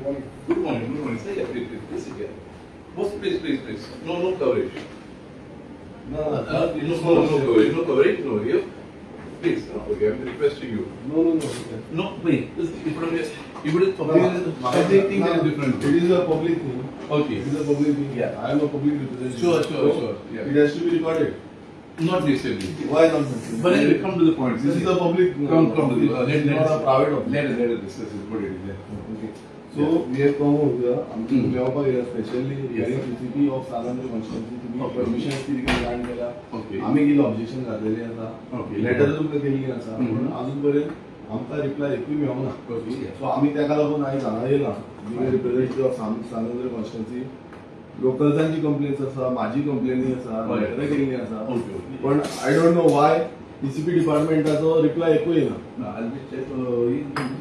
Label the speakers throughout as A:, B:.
A: Good morning, good morning. Sir, yeah, please sit here. Boss, please. No coverage.
B: No
A: coverage, no coverage, no here. Please, okay, I'm requesting you.
B: No.
A: Wait. You would public thing that is different.
B: It is a public thing.
A: Okay.
B: It is a public thing.
A: Yeah.
B: I am a public representative.
A: Sure. Yeah.
B: It has to be recorded.
A: Not necessarily.
B: Why not necessarily?
A: But anyway, come to the point.
B: This is a public.
A: Come to the
B: It's not a private office.
A: Let us discuss it. What it is.
B: Okay. So we have come over here. आमच्या जेव्हा especially hearing CCP of Salandur constituency तुम्ही permission किती grant केला.
A: Okay.
B: आम्ही गेलो objection घातलेली आसा.
A: Okay.
B: Letter तुमकां केली आसा. पण अजूनपर्यंत आमकां reply एकूय मेळना. So आम्ही ताका लागून हांवें हांगा येयला. रिप्रेझेंटेटिव्ह ऑफ सालंदर कॉन्स्टिट्युएन्सी लोकल्सांची कंप्लेन्स आसा, माझी कंप्लेनी आसा, लेटर केल्ली आसा. पण I don't know why TCP डिपार्टमेंटाचो रिप्लाय एकूय येना.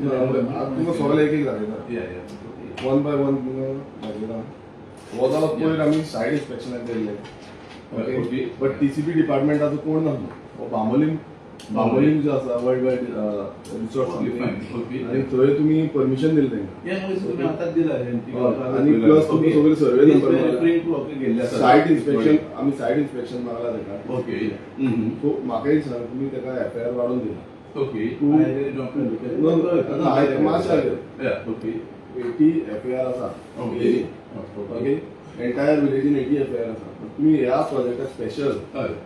B: तुमकां सगळे एक दाखयता. वन बाय वन तुमकां दाखयता. हो जालो पयर आमी सायड इन्स्पेक्शनाक गेल्ले. ओके. बट टीसीपी डिपार्टमेंटाचो कोण नासलो. बांबोलीम जो आसा वर्ल्ड वायड रिसोर्स आणि थंय तुम्ही परमिशन दिलें तांकां. आणि प्लस तुमी सगळे सर्वे नंबर सायट इन्स्पेक्शन आमी सायट इन्स्पेक्शन मागला ताका.
A: ओके.
B: सो म्हाका एक सांग तुमी ताका एफआयआर वाडोवन दिला.
A: ओके.
B: मातशें ओके 80 एफआयआर आसा. ओके. एंटायर विलेजीन 80 एफआयआर आसा. तुमी ह्या प्रोजेक्टाक स्पेशल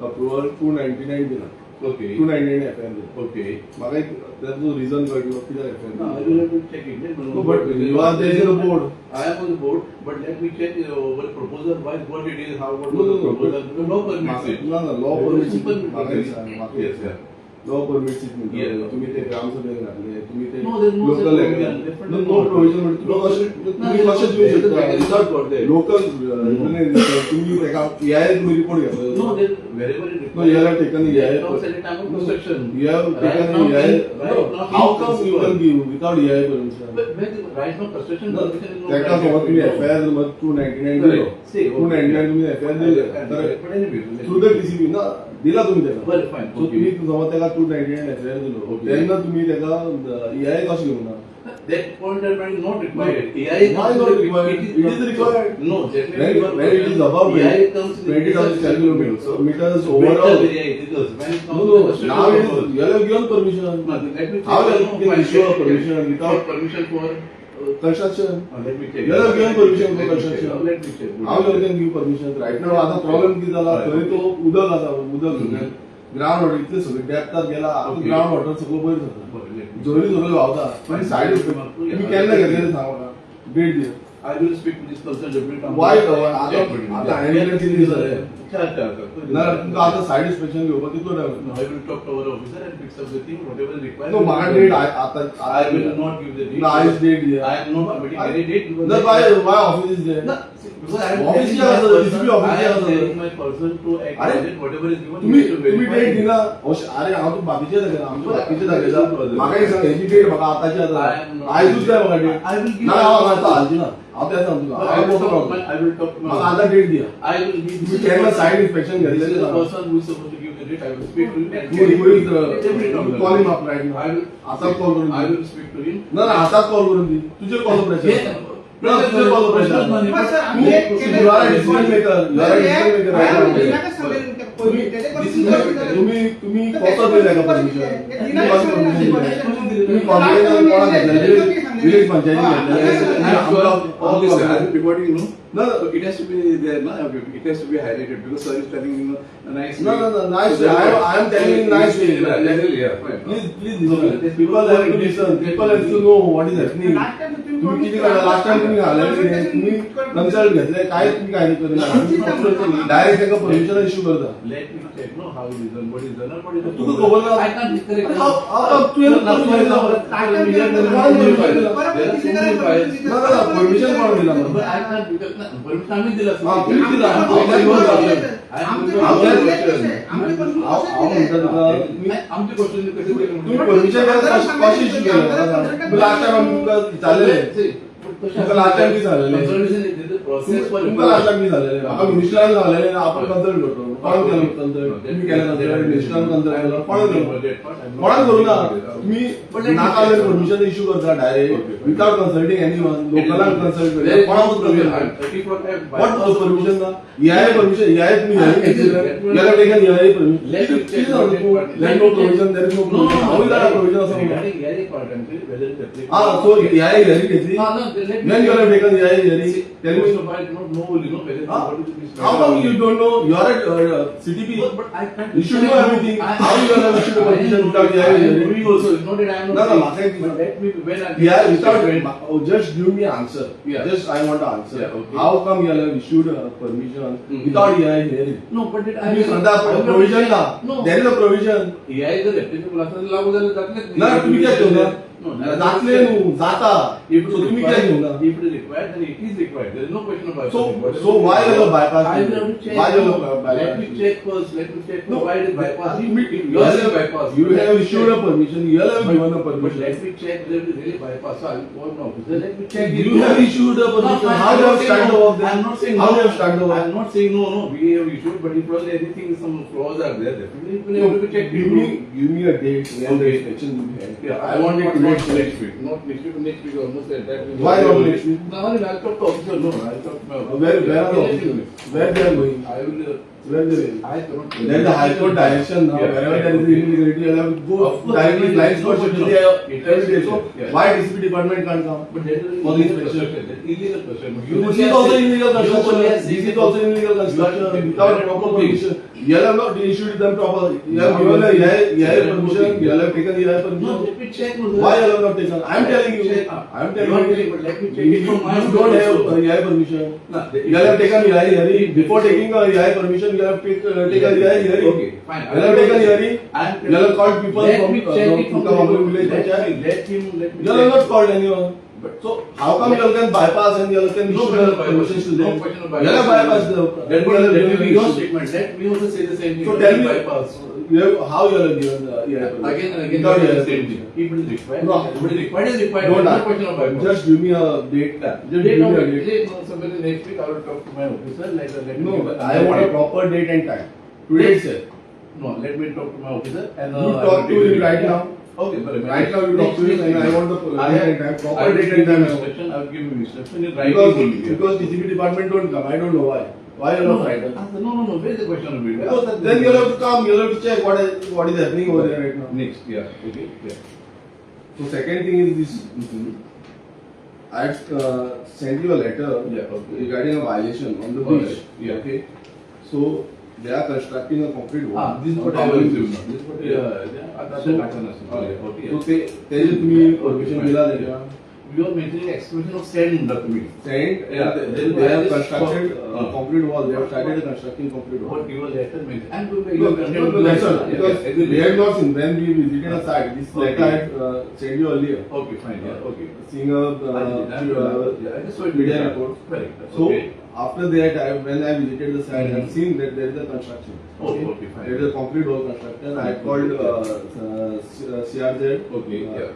B: अप्रुवल 299 दिला.
A: Okay.
B: 299 एफआयआर दिला.
A: Okay.
B: म्हाका एक त्याचो रिझन कळटलो कित्याक FIR.
A: I will have to check it.
B: No, but you are there in the board.
A: I am on the board, but let me check over proposal. What it is, how what
B: No,
A: was the
B: no,
A: proposal? The law permits it.
B: No, law permits it.
A: Simple.
B: म्हाका एक सांग, म्हाका एक
A: Yes,
B: सांग.
A: yeah.
B: Law permits it म्हणटा.
A: Yeah.
B: तुम्ही ते ग्रामसभेक घातले, तुम्ही ते
A: No, there is no
B: local
A: such
B: level.
A: provision. Different
B: No provision म्हणजे तुम्ही कशें देऊ शकता. लोकल तुम्ही ताका EIA तुम्ही रिपोर्ट घेतलो.
A: No, there wherever it
B: No, you have taken the EIA.
A: At the time of construction.
B: You have taken the EIA. No, how come you can give without EIA permission?
A: But right now construction
B: No,
A: permission is
B: ताका समज तुम्ही FIR number 299 दिलो. 299 तुम्ही FIR दिले. तर through the TCP ना दिला तुम्ही त्याला.
A: बरं, fine.
B: सो तुम्ही समज त्याला 299 एफआयआर दिलो. तेन्ना तुम्ही त्याला EIA कशें घेवना?
A: That point is not required. AI
B: Why not required? It is required.
A: No,
B: when it is above
A: AI comes in
B: 20,000 kilometers meters
A: overall.
B: overall.
A: When it comes
B: No,
A: to
B: now it is, you have given permission.
A: Let me check.
B: How you can issue a permission without
A: permission for
B: construction?
A: let me check.
B: You have given permission for construction.
A: Let me check.
B: How you can give permission? Right now आता problem किती झाला थंय तो उदक आसा उदक ground water इतले सगळे डेप्थात गेला आता ग्राउंड वॉटर सगळं वयर जाता जोरी सगळं व्हांवता पण सायड तुम्ही केन्ना घेतलेले सांग म्हाका डेट दिया.
A: I will speak to this person definitely.
B: Why आता हँडल किती दीस जाले ना तुमकां आता सायड इन्स्पेक्शन घेवपाक कितलो time?
A: No, I will talk to our officer and fix up the thing, whatever is required.
B: No, म्हाका डेट आता
A: I will not give the date.
B: Nice date दिया.
A: I am not permitting any date because
B: No, why office is there?
A: No, because I am
B: Office
A: telling
B: क्या
A: my
B: असतं?
A: person-
B: DCP office
A: I
B: क्या
A: am
B: असतं?
A: telling my person to act
B: अरे,
A: on it, whatever is given.
B: तुम्ही
A: he should
B: तुम्ही
A: verify.
B: Date दिला अरे हांव तू बाकीचे दाखयता आमचे बाकीचे दाखयता म्हाका एक सांग हेची डेट म्हाका आताची
A: I
B: आतां
A: am not-
B: आयजूच जाय म्हाका डेट.
A: I will give-
B: ना हांव आतां हालची ना हांव तें सांगता तुका
A: I
B: हांव
A: will
B: मोठो
A: talk-
B: problem
A: I will talk to my-
B: म्हाका आतां डेट दिया.
A: I will give.
B: तुम्ही केन्ना side inspection
A: This is
B: घेतलेलें
A: the
B: सांग.
A: person who is supposed to give the date. I will speak to him. and
B: Who is
A: every problem.
B: call him up right now.
A: I will.
B: आतां call करून
A: I
B: the.
A: will speak to him.
B: ना ना आतां call करून दी तुझे call pressure ना तुझे call pressure
A: Personal money.
C: But sir, आम्ही एक केलं-
B: you are a decision maker you are a decision maker right now. तुम्ही कसं दिलं का परमिशन तुम्ही कॉम्प्लेन कोणा घेतलेली village Panchayati
D: All this, I am reporting, you know.
B: No,
D: So it has to be there, no? It has to be highlighted because sir is telling, you know, a nice way.
B: no nice
D: So
B: I am telling you nice way
D: Yeah, fine.
B: please listen people have to listen people have to know what is happening तुम्ही किती काढला last time तुम्ही आले तुम्ही consult घेतले काय तुम्ही काय नाही डायरेक्ट एका परमिशन इश्यू करता.
A: Let me check. No, how is it done? What is done? What is the
B: तुका खबर ना
A: I can't correct.
B: how तुवें परमिशन कोण दिला मग
A: But I can't because permission आम्ही दिला.
B: हा, तुम्ही दिला.
A: आमची क्वेश्चन
B: तुम्ही परमिशन कशी इश्यू केलं लास्ट टाइम तुमका चाललेले तुमका लास्ट टाइम की झालेले
A: प्रोसेस
B: तुमका लास्ट टाइम की झालेले म्हाका मिनिस्टरान झालेले आपण कन्सल्ट करतो कोणाक केलं consult? तुम्ही केलं consult? National consult केलं? कोणाक केलं? कोणाक करू ना तुम्ही नाका परमिशन इश्यू करता डायरेक्ट विदाउट कन्सल्टिंग एनीवन लोकलांक कन्सल्ट करता कोणाक कन्सल्ट व्हॉट वाज परमिशन ना EIA परमिशन EIA तुम्ही याला taken EIA permission let no permission there is no permission how is that permission असं सो EIA हिअरिंग घेतली when you have taken EIA hearing tell me how come you don't know you are at CTP you should know everything how you have issued a permission without EIA hearing no yeah without just give me answer just I want to answer how come you have issued a permission without EIA hearing
C: No, but did I?
B: provision na there is a provision
C: EIA जर applicable असेल तर लागू झालं जात नाही.
B: ना तुम्ही काय ठेवला
C: No,
B: जातले नु जाता
C: If
B: so तुम्ही काय ठेवला
C: if it is required, then it is required. There is no question about it.
B: so why you have bypass
C: I will have to check.
B: why you have
C: Let
B: bypass
C: me check first. Let me check.
B: No,
C: Why it is bypass?
B: you
C: Yours is bypass.
B: you have issued a permission you have given a
C: But
B: permission
C: let me check whether it is really bypass. So I will call an officer. Let me check.
B: you have issued a permission how you have started off
C: I am not saying
B: how
C: no.
B: you have started off
C: I am not saying no. We have issued, but if probably anything, some flaws are there, definitely we will have to check.
B: give me a date when the inspection will be held
C: Yeah, I want it next week. Not next week. Next week almost at that.
B: Why not next week?
C: No, I'll talk to officer. No, I'll talk to my officer.
B: where are the officers where they are going
C: I will.
B: where they are
C: I cannot.
B: there is a high court direction now
C: Yeah.
B: wherever there is illegality you have to go
C: Of course.
B: directly blind spot
C: No,
B: should
C: no.
B: be
C: It
B: every day
C: is-
B: so
C: yeah.
B: why DCP department can't come
C: But that is
B: For the
C: illegal
B: inspection.
C: construction. That is illegal construction.
B: this is also illegal construction
C: Yes,
B: this is also illegal construction without proper permission you have not issued them proper you have given a EIA permission you have taken EIA
C: No,
B: permission
C: let me check.
B: why you have not taken I am telling you
C: Check.
B: I am
C: You
B: telling
C: are
B: you
C: telling, but let me check it from my
B: you don't have EIA permission
C: No,
B: you have taken EIA hearing before taking a EIA permission you have taken EIA hearing
C: Okay, fine.
B: you have taken hearing
C: And
B: you have called people
C: let
B: from
C: me check it from
B: Kukamagalur
C: the
B: village panchayat
C: let me
B: you have not called anyone so how come you can bypass and you can
C: No
B: issue
C: question
B: the
C: of
B: permissions to
C: bypass. No
B: them
C: question of
B: you have bypass the
C: That will be your statement. Let me also say the same thing.
B: So tell me,
C: bypass.
B: you have, how you have given the EIA permission?
C: Again and again,
B: Without
C: it is
B: EIA
C: the same
B: permission.
C: thing. If it is required,
B: No.
C: if it is required, it is required.
B: Don't
C: There is no
B: ask.
C: question of bypass.
B: Just give me a date. Just give
C: Date
B: me
C: of
B: a date.
C: date, no, somebody next week I will talk to my officer. Let me
B: No,
C: give a-
B: I want a proper date and time. Today itself.
C: No, let me talk to my officer and
B: You
C: I
B: talk
C: will
B: to
C: take
B: him
C: it.
B: right now.
C: Okay, but
B: Right now you talk to him and I want the
C: I
B: date
C: have
B: and time.
C: I
B: Proper
C: will
B: date
C: give
B: and
C: you
B: time.
C: instruction. I will give you instruction in writing.
B: Because DCP department don't come. I don't know why. Why you
C: No,
B: are not writer?
C: no. Where is the question of it?
B: Because then you have to come. You have to check what is happening over there right now.
C: Next, yeah, okay, yeah.
B: So second thing is this. I sent you a letter
C: Yeah, okay.
B: regarding a violation on the
C: Okay,
B: beach.
C: yeah.
B: Okay. So they are constructing a concrete wall.
C: This is
B: on
C: what I
B: Kamalur
C: will do
B: beach.
C: now. This is what,
B: So-
C: okay.
B: So त्याचे तुम्ही permission दिला त्याच्या
C: You are mentioning exclusion of sand in the committee.
B: sent
C: Yeah.
B: and they have constructed
C: Uh.
B: concrete wall. They have started constructing concrete wall.
C: What your letter means. And
B: No, that's all. Because we had not seen when we visited a site. This
C: Okay.
B: letter I had sent you earlier.
C: Okay, fine, yeah, okay.
B: Seeing a
C: Yeah, I just saw it.
B: media report.
C: Correct.
B: So
C: Okay.
B: after that, when I visited the site, I have seen that there is a construction.
C: Oh, okay, fine.
B: There is a concrete wall construction. I called CRZ.
C: Okay, yeah.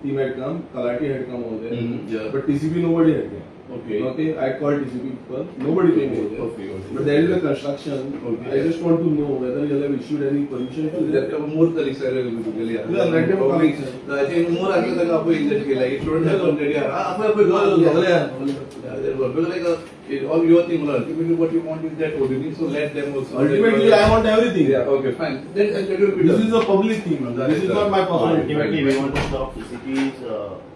B: Team had come. Kalati had come over there.
C: Yeah.
B: But TCP nobody had come.
C: Okay.
B: Okay. I called TCP people. Nobody came over there.
C: Okay, okay.
B: But there is a construction.
C: Okay.
B: I just want to know whether you have issued any permission to
C: There
B: that.
C: are more colleagues are available.
B: Yeah, let them come inside.
C: I think more आगे तक आपको inject किया है. It shouldn't have come there. आप आप like all your thing. Ultimately, what you want is that ODD. So let them also.
B: Ultimately, I want everything.
C: Yeah. Okay. Fine. Then that will be
B: This
C: done.
B: is a public thing. This is not my personal thing.
E: Ultimately, we want to stop TCP's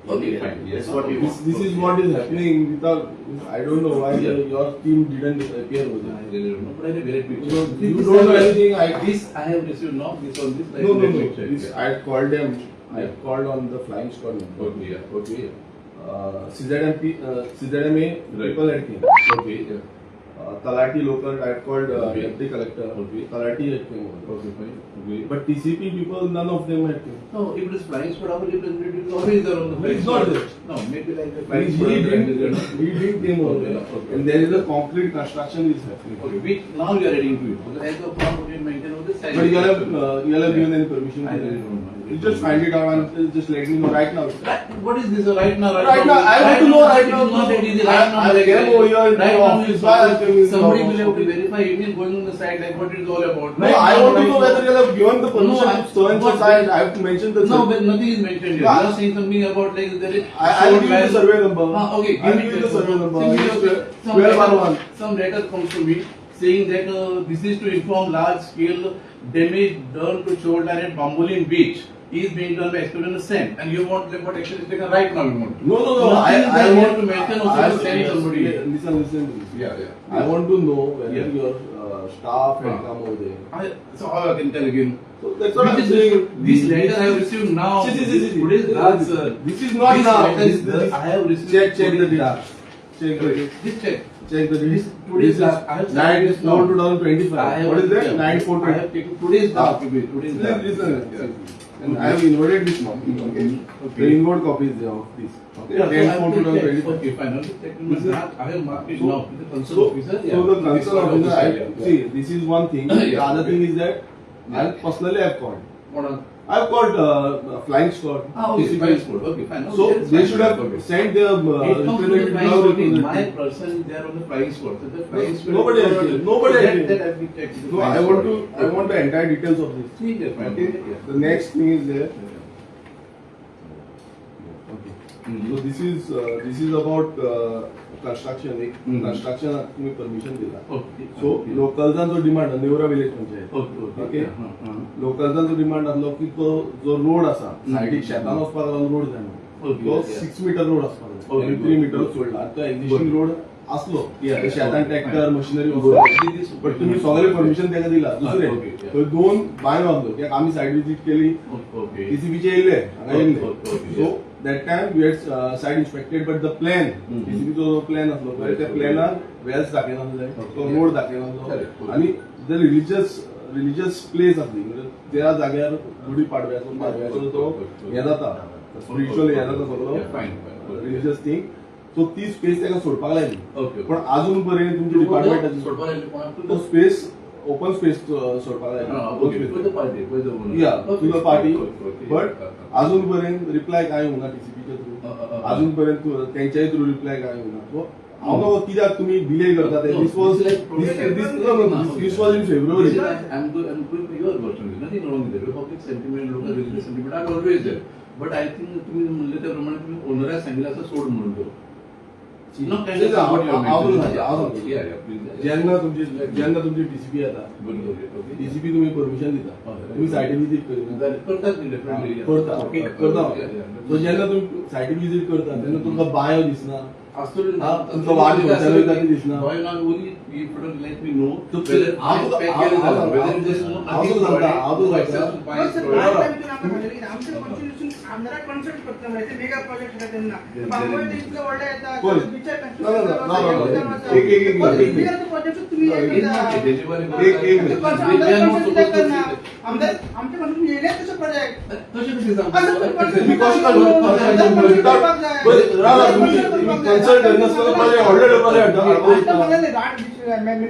C: Okay,
E: illegal.
C: fine. Yes.
E: That's what we want.
B: This is what is happening without. I don't know why your team didn't appear over
C: I
B: there.
C: really don't know, but I have very quick.
B: So, you don't know anything.
C: This I have received now. This on this.
B: No.
C: let me check.
B: This,
C: Yeah.
B: I called them. I
C: Yeah.
B: called on the flying squad number.
C: Okay. Yeah. Okay.
B: CZMA people had came.
C: Okay. Yeah.
B: Talati local, I called
C: Okay.
B: deputy collector.
C: Okay.
B: Talati had came over.
C: Okay. Fine. Okay.
B: But TCP people, none of them had come.
C: No, if it is flying squad, our representative is always there on the
B: No,
C: flying
B: it's not
C: squad.
B: there.
C: No, maybe like the
B: He
C: flying squad.
B: didn't came over there.
C: Okay.
B: And there is a concrete construction is happening.
C: Okay, which now you are adding to it. Because as of now, what you mentioned was the sand.
B: But you have given any permission
C: I
B: to
C: really
B: them?
C: don't know.
B: You just find it out and just let me know right now.
C: What is this right now?
B: Right now, I want to know right now.
C: It is not that easy. Right now,
B: I came over here in
C: right
B: the
C: now,
B: office. Why I came in the
C: somebody
B: office?
C: will have to verify email going on the side, like what it is all about.
B: No,
C: Right
B: I
C: now,
B: want to
C: right
B: know
C: now-
B: whether you have given the permission
C: No, I-
B: to so and so
C: what-
B: side. I have to mention the
C: No, but nothing is mentioned here.
B: No,
C: You are saying something about like there is.
B: I'll give you the survey number.
C: Okay,
B: I'll
C: me
B: give you the survey number.
C: Simply,
B: It's
C: okay,
B: 12/1.
C: some letter comes to me saying that this is to inform large scale damage done to shoulder and Bambolim beach is being done by exclusion of sand, and you want like what action is taken right now. You want.
B: No.
C: Nothing is
B: I
C: there
B: want
C: to mention also to send somebody.
B: Listen to me.
C: Yeah.
B: I want to know whether
C: Yeah.
B: your staff had
C: Ah.
B: come over there.
C: So how I can tell again?
B: So that's what I'm
C: Which is
B: saying.
C: this letter I have received now.
B: See.
C: Today's last, sir.
B: This is not
C: This
B: now.
C: letter is
B: This-
C: I have received.
B: Check the
C: today's
B: date.
C: last.
B: Check the date.
C: This check.
B: Check the date.
C: Today's last. I have
B: 9/4/2025. What is that? 9/4.
C: I have taken today's
B: Ah.
C: last. Today's last.
B: Listen. And I have invoked this now. Okay. The invoked copy is there of this. Okay.
C: Yeah, so I have
B: 10/4/2025.
C: okay, fine. I'll just check in my
B: This is-
C: draft. I have marked it
B: So-
C: now with the concern
B: So,
C: officer.
B: so the concern officer,
C: yeah.
B: see, this is one thing. The
C: Yeah.
B: other thing is that I
C: Yeah.
B: personally have called.
C: What are-
B: I've called flying squad.
C: okay,
B: TCP.
C: fine squad. Okay, fine.
B: So
C: Okay, that's
B: they
C: fine.
B: should have
C: Okay.
B: sent their
C: It comes to the
B: representative
C: flying
B: now
C: squad. My
B: representative.
C: person is there on the flying squad. So the flying squad.
B: Nobody agreed. Nobody
C: that,
B: agreed.
C: that I will check. with the
B: No,
C: flying
B: I want
C: squad.
B: to. I want the entire details of this.
C: ठीक है, fine.
B: Okay.
C: Yeah.
B: The next thing is there. Okay.
C: Mhm.
B: So this is about construction. एक
C: Mhm.
B: construction तुम्ही permission दिला.
C: Okay.
B: So लोकलचा demand Neura village panchayat.
C: Okay.
B: Okay.
C: हां, हां.
B: लोकलचा demand असलो की तो जो रोड असा सायडीक शेतान वचपाक लागून रोड जाय
C: Okay,
B: तो
C: yeah.
B: 6 मीटर रोड असपाक
C: Okay.
B: 3 मीटर सोडला तो एक्झिस्टिंग रोड असलो
C: Yeah.
B: शेतान ट्रॅक्टर मशिनरी
C: Okay.
B: वचपाक बट तुम्ही सगळे परमिशन त्याला दिला दुसरे
C: Okay, yeah.
B: तर दोन बाय वाजलो कित्याक आम्ही सायड विजिट केली
C: Okay.
B: टीसीबीचे येयले हांगा येयले
C: Okay, okay,
B: so
C: yeah.
B: That time we had site inspected but the plan
C: Mhm.
B: टीसीबीचो जो प्लॅन असलो पळय त्या
C: Okay.
B: प्लॅनार वेल्स दाखयनासले तो
C: Okay.
B: रोड दाखयनासलो
C: Correct.
B: आणि द रिलिजियस प्लेस असली म्हणजे त्या जाग्यार गुढी पाडव्याचो तो हे जाता स्पिरिच्युअल हे जाता सगळो
C: Yeah, fine, fine.
B: Religious thing so ती स्पेस ताका सोडपाक लायली
C: Okay.
B: पण अजून पर्यंत तुमच्या डिपार्टमेंटाची
C: सोडपाक आयले कोणाक?
B: तो स्पेस ओपन स्पेस सोडपाक लायली
C: Ah,
B: open
C: okay.
B: space.
C: With the party, with the owner.
B: या
C: Okay.
B: To the party
C: Okay, okay.
B: But अजून पर्यंत रिप्लाय काय होना टीसीपीच्या थ्रू अजून पर्यंत त्यांच्याही थ्रू रिप्लाय काय होना सो हांव नको कित्याक तुमी डिले करता ते
C: No,
B: this was
C: this is like problem.
B: This was in February
C: I'm going for your version. There's nothing wrong with it. Public sentiment, local religious sentiment are always there. But I think तुम्ही म्हणले त्याप्रमाणे तुम्ही ओनरा सांगितलं असं सोड म्हणून तो. No, kind of what you are mentioning. Yeah, yeah, please.
B: ज्यांना तुमची टीसीपी येता
C: बरोबर, okay.
B: टीसीपी तुम्ही परमिशन दिता तुम्ही सायटी विजिट करिना
C: करतात मी definitely.
B: करता
C: Okay.
B: करता
C: Yeah, yeah.
B: सो जेन्ना तुम्ही सायटी विजिट करता तेन्ना तुमकां बायो दिसना
C: Absolutely
B: हा,
C: not.
B: तुमचा वाद खंयच्यानूय जाती दिसना.
C: Why not only you couldn't let me know
B: तो
C: whether
B: हांव तुका-
C: my pack is
B: हांव-
C: there, whether
B: हांव-
C: it is no
B: हांव तुका सांगता, हांव तुका
C: access to
B: सांगता.
C: my
F: sir,
C: store.
F: last time तुम्ही आम्हाला सांगितलं की आमच्या constitution आमदारा consult करता म्हणजे ते mega project होता त्यांना. बांबोळी ते इतकं ओरडा येतात,
B: कोण?
F: बिचार
B: No, no, no,
F: construction
B: no, no, no.
F: करतात.
B: एक- एक- एक-
F: कोण?
B: एक-
F: mega project तुम्ही हे
C: It's not
F: करता.
C: delivery
B: एक- एक-
C: करतात.
B: एक-
F: आमदार
C: They are not
F: consult
C: supposed to
F: करणार.
C: see that.
F: आमदार आमच्या म्हणून येले तसं project.
C: तसे कसे सांगतो?
F: असं तुम्ही consult
B: मी कशी काय
F: करता?
B: बोलतो?
F: आमदार consult करतात काय?
B: बरं, राहा, तुम्ही कन्सल्ट नसताना पहिले ऑर्डर
F: आता म्हणाले राट मिनिस्टर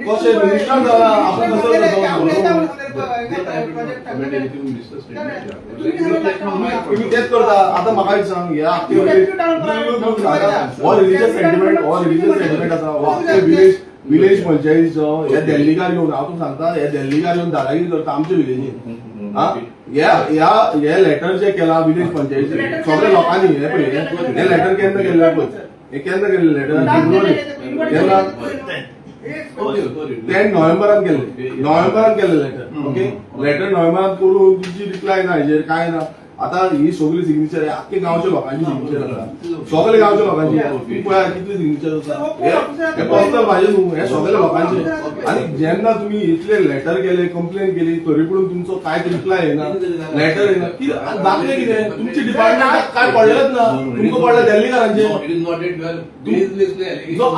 B: कसे मिनिस्टर झाला, आपण कसं
F: म्हणाले की
B: करतो?
F: आपण येता म्हणून
C: That I will
F: project
C: comment
F: टाकलं.
C: anything in discuss statement. Yeah.
F: तुम्ही
C: It's not like from my
B: तुम्ही
C: point.
B: तेच करता आता म्हाका एक सांग या हो रिलिजियस सेंटिमेंट आसा हो विलेज पंचायतीचो हे दिल्लीकार येवन हांव तुका सांगता हे दिल्लीकार येवन दादागिरी करता आमच्या विलेजीन हा हे लेटर जे केला विलेज पंचायतीचे सगळ्या लोकांनी हे पळय हे लेटर केन्ना केल्लें पळय हे केन्ना केल्लें लेटर फेब्रुवारी केन्ना
C: Sorry, sorry.
B: 10 नोव्हेंबरान केलें लेटर ओके लेटर नोव्हेंबरान करून तुमची रिप्लाय ना हेजेर काय ना आता ही सगळी सिग्नेचर आख्खे गांवच्या लोकांची सिग्नेचर आसा सगळे गांवच्या लोकांची तुम्ही पळया कितली सिग्नेचर आसा हे पर्सनल म्हाजे न्हू हे सगळे लोकांचे आणि जेन्ना तुम्ही इतले लेटर केले कंप्लेन केली तरी पूण तुमचो कांयच रिप्लाय येना लेटर येना कितें दाखले कितें तुमची डिपार्टमेंटाक काय पडलेच ना तुमकां पडले दिल्लीकारांचे
C: No, it is not it. You are baselessly alleging.
B: No,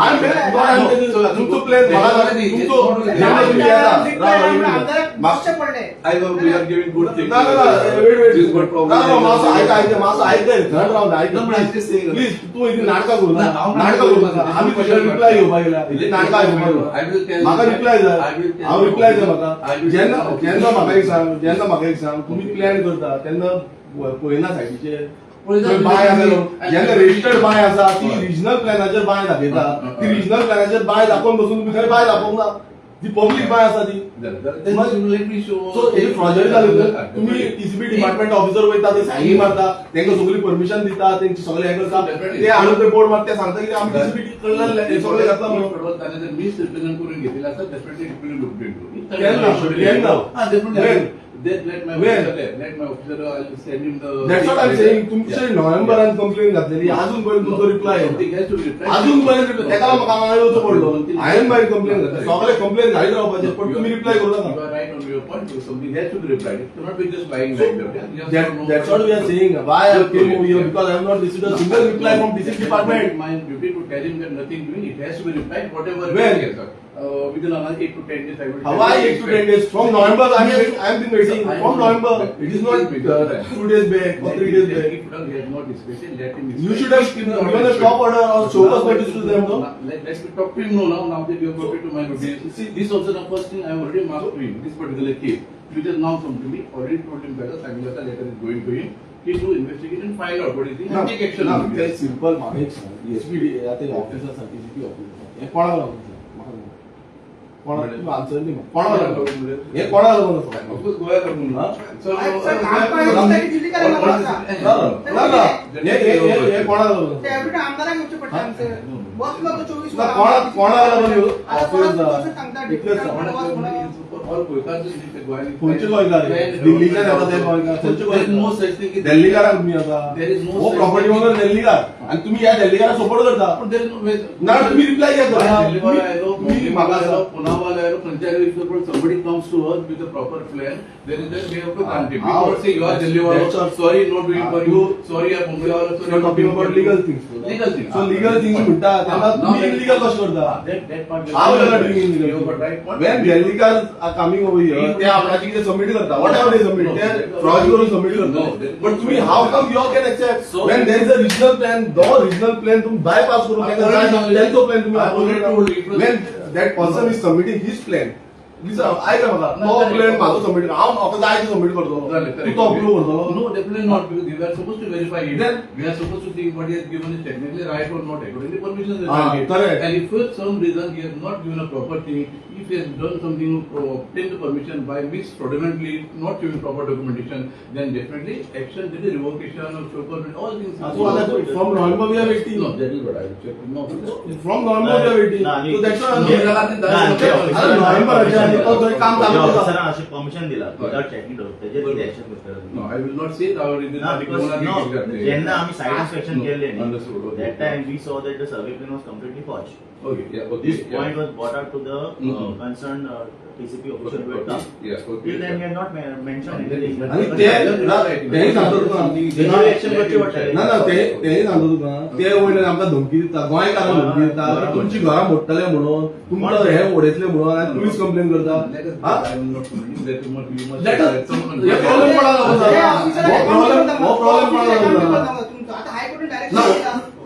B: तुमचो प्लॅन म्हाका तुमचो जेन्ना तुम्ही येता
F: मागचे पडले
C: I know we are giving good things.
B: ना ना ना
C: This is what problem.
B: मासो ऐक थंड Rao
C: No, but I'm just saying.
B: Please तू इथे नाटका करू
C: ना, हांव
B: नाटका करू नका आम्ही कशा रिप्लाय घेवपाक गेला इथे नाटका
C: I will tell you.
B: म्हाका रिप्लाय जाय
C: I will tell
B: हांव
C: you.
B: रिप्लाय जाय
C: I
B: म्हाका
C: will
B: जेन्ना
C: tell you.
B: जेन्ना म्हाका एक सांग तुम्ही प्लॅन करता तेन्ना पळयना सायडीचे
C: पळयता
B: बाय आसा
C: तुम्ही-
B: जेन्ना रजिस्टर्ड बाय आसा ती रिजनल प्लॅनाचेर बाय दाखयता ती रिजनल प्लॅनाचेर बाय दाखोवन बसून तुम्ही थंय बाय दाखोवंक ना ती पब्लीक बाय आसा ती सो हे प्रोजेक्ट जालें तुम्ही टीसीबी डिपार्टमेंट ऑफिसर वयता ते सायनी मारता तांकां सगळी परमिशन दिता तेंची सगळे हे करता ते हाडून ते बोर्ड मारता ते सांगता की आमी टीसीबी कडल्यान हे सगळे घातला म्हणून
C: मिस रिप्रेझेंट करून घेतलेला असता definitely it will look let my officer I'll send him the
B: That's what I'm saying. तुमचे नोव्हेंबरान कंप्लेन घातलेली अजून पर्यंत तुमचो रिप्लाय येना अजून पर्यंत तेका म्हाका आळवचो पडलो हांवें मागीर कंप्लेन घातली सगळे कंप्लेन घालीत रावपाचे पण तुम्ही रिप्लाय करूं
C: You
B: नाका
C: are right on your point. Because something has to be replied. It cannot be just lying like that. Yes, yes or no.
B: That's what we are saying. Why I came over here because I have not received a single reply from DC department.
C: My duty to tell him that nothing doing. It has to be replied. Whatever.
B: When?
C: Yes, sir. Within another 8 to 10 days, I will.
B: How I 8 to 10 days from November I have been waiting from November. It is not 2 days back or 3 days back.
C: If he has not dispatched, let him.
B: You should have given a stop order or show us notice to them. No?
C: Let's talk to him now that you have brought it to my notice. See, this also the first thing I have already marked to him. This particular case, which has now come to me. Already told him better. Samilata letter is going to him. He to investigate and find out what is the and take action.
B: ना ते simple माणूस SPD आता officer TCP officer हे कोणाला लागून कोणाला तुम्ही answer नाही कोणाला लागून हे कोणाला लागून
C: Of course, Goa Karmun. So,
F: Delhi करायला
B: हे कोणाला लागून
F: ते एवढे आमदारांना घेऊचे पडते आमचे बसलो तो 24
B: ना कोणाला लागून
F: सांगता
B: इतलेच खंयचे
C: There
B: गोंयकार दिल्लीच्या येता ते गोंयकार खंयचे
C: is no
B: गोंयकार
C: such thing.
B: दिल्लीकाराक तुम्ही आता
C: There is no
B: हो
C: such
B: प्रॉपर्टी
C: thing.
B: ओनर दिल्लीकार आणि तुम्ही या दिल्लीकाराक सपोर्ट करता
C: But there is no way.
B: ना तुम्ही रिप्लाय घ्या
C: दिल्लीवाला आयलो,
B: तुम्ही म्हाका
C: आयलो, पुनावाला आयलो, खंयच्याय if somebody comes to us with a proper plan, there is a way of the country. We
B: How-
C: don't say you are
B: that's
C: Delhiwala,
B: all.
C: sorry not doing for you, sorry I'm Mumbaiwala, sorry
B: You're
C: not
B: talking
C: doing for
B: about
C: you.
B: legal things.
C: Legal things.
B: So legal things म्हणटा तेन्ना
C: Now
B: तुम्ही
C: that-
B: illegal कशें करता
C: That part.
B: How you are doing illegal?
C: You got right point.
B: When Delhikar are coming over here, ते आपणाची कितें submit करता whatever they submit
C: No.
B: ते fraud करून सबमिट
C: No.
B: करता but तुम्ही how come you all can accept
C: So-
B: when there is a regional plan the regional plan तुम्ही bypass करून
C: I
B: तेका
C: already-
B: त्यांचो plan तुम्ही
C: I already
B: approve
C: told
B: करता.
C: you.
B: when that person is submitting his plan listen ऐका म्हाका
C: No,
B: तो
C: correct.
B: plan म्हाका सबमिट हांव म्हाका जाय तो सबमिट करतलो
C: Correct,
B: तू
C: correct.
B: तो अप्रूव करतलो
C: No, definitely not, because we are supposed to verify it.
B: Then-
C: We are supposed to think what he has given is technically right or not according to permission that
B: Ah,
C: he has.
B: correct.
C: And if for some reason he has not given a proper thing, if he has done something to obtain the permission by which fraudulently not giving proper documentation, then definitely action, there is revocation or so forth, all things.
B: So आता from November we are waiting
C: No, that is what I will check. No.
B: from November we are waiting
E: नाही.
B: so that's why
C: No,
B: I'm-
C: त्याला ते दहा-
B: अरे नोव्हेंबर आणि तो थंय काम चालू होता
E: ऑफिसरांना अशी परमिशन दिला विदाउट चेकिंग त्याचे action
C: No, I will not say that.
E: ना बिकॉज नो जेन्ना आम्ही साइड इन्स्पेक्शन
C: No,
E: केले
C: understood, okay.
E: that time we saw that the survey plan was completely forged.
C: Okay, yeah, okay.
E: This
C: yeah.
E: point was brought out to the
C: Mhm.
E: concerned TCP official who had come.
C: Yeah, okay.
E: Till then we had not mentioned anything.
B: आणि ते तेही सांगतो तुका
E: No action करची पडटली.
B: ना ना तेही सांगतो तुका ते वयल्यान आमकां धमकी दिता गोंयकारांक धमकी दिता की तुमची घरां मोडटले म्हणून तुमकां हे उडयतले म्हणून आनी पुलीस कंप्लेन करता हा
C: I will not comment. That must be much.
B: Let us-
C: Someone-
B: hey problem कोणाला लागून
F: हे
B: जाता?
F: ऑफिसरला
B: हो प्रॉब्लेम कोणाला लागून जाता?
F: तुमचं आता हायकोर्टाने
B: ना.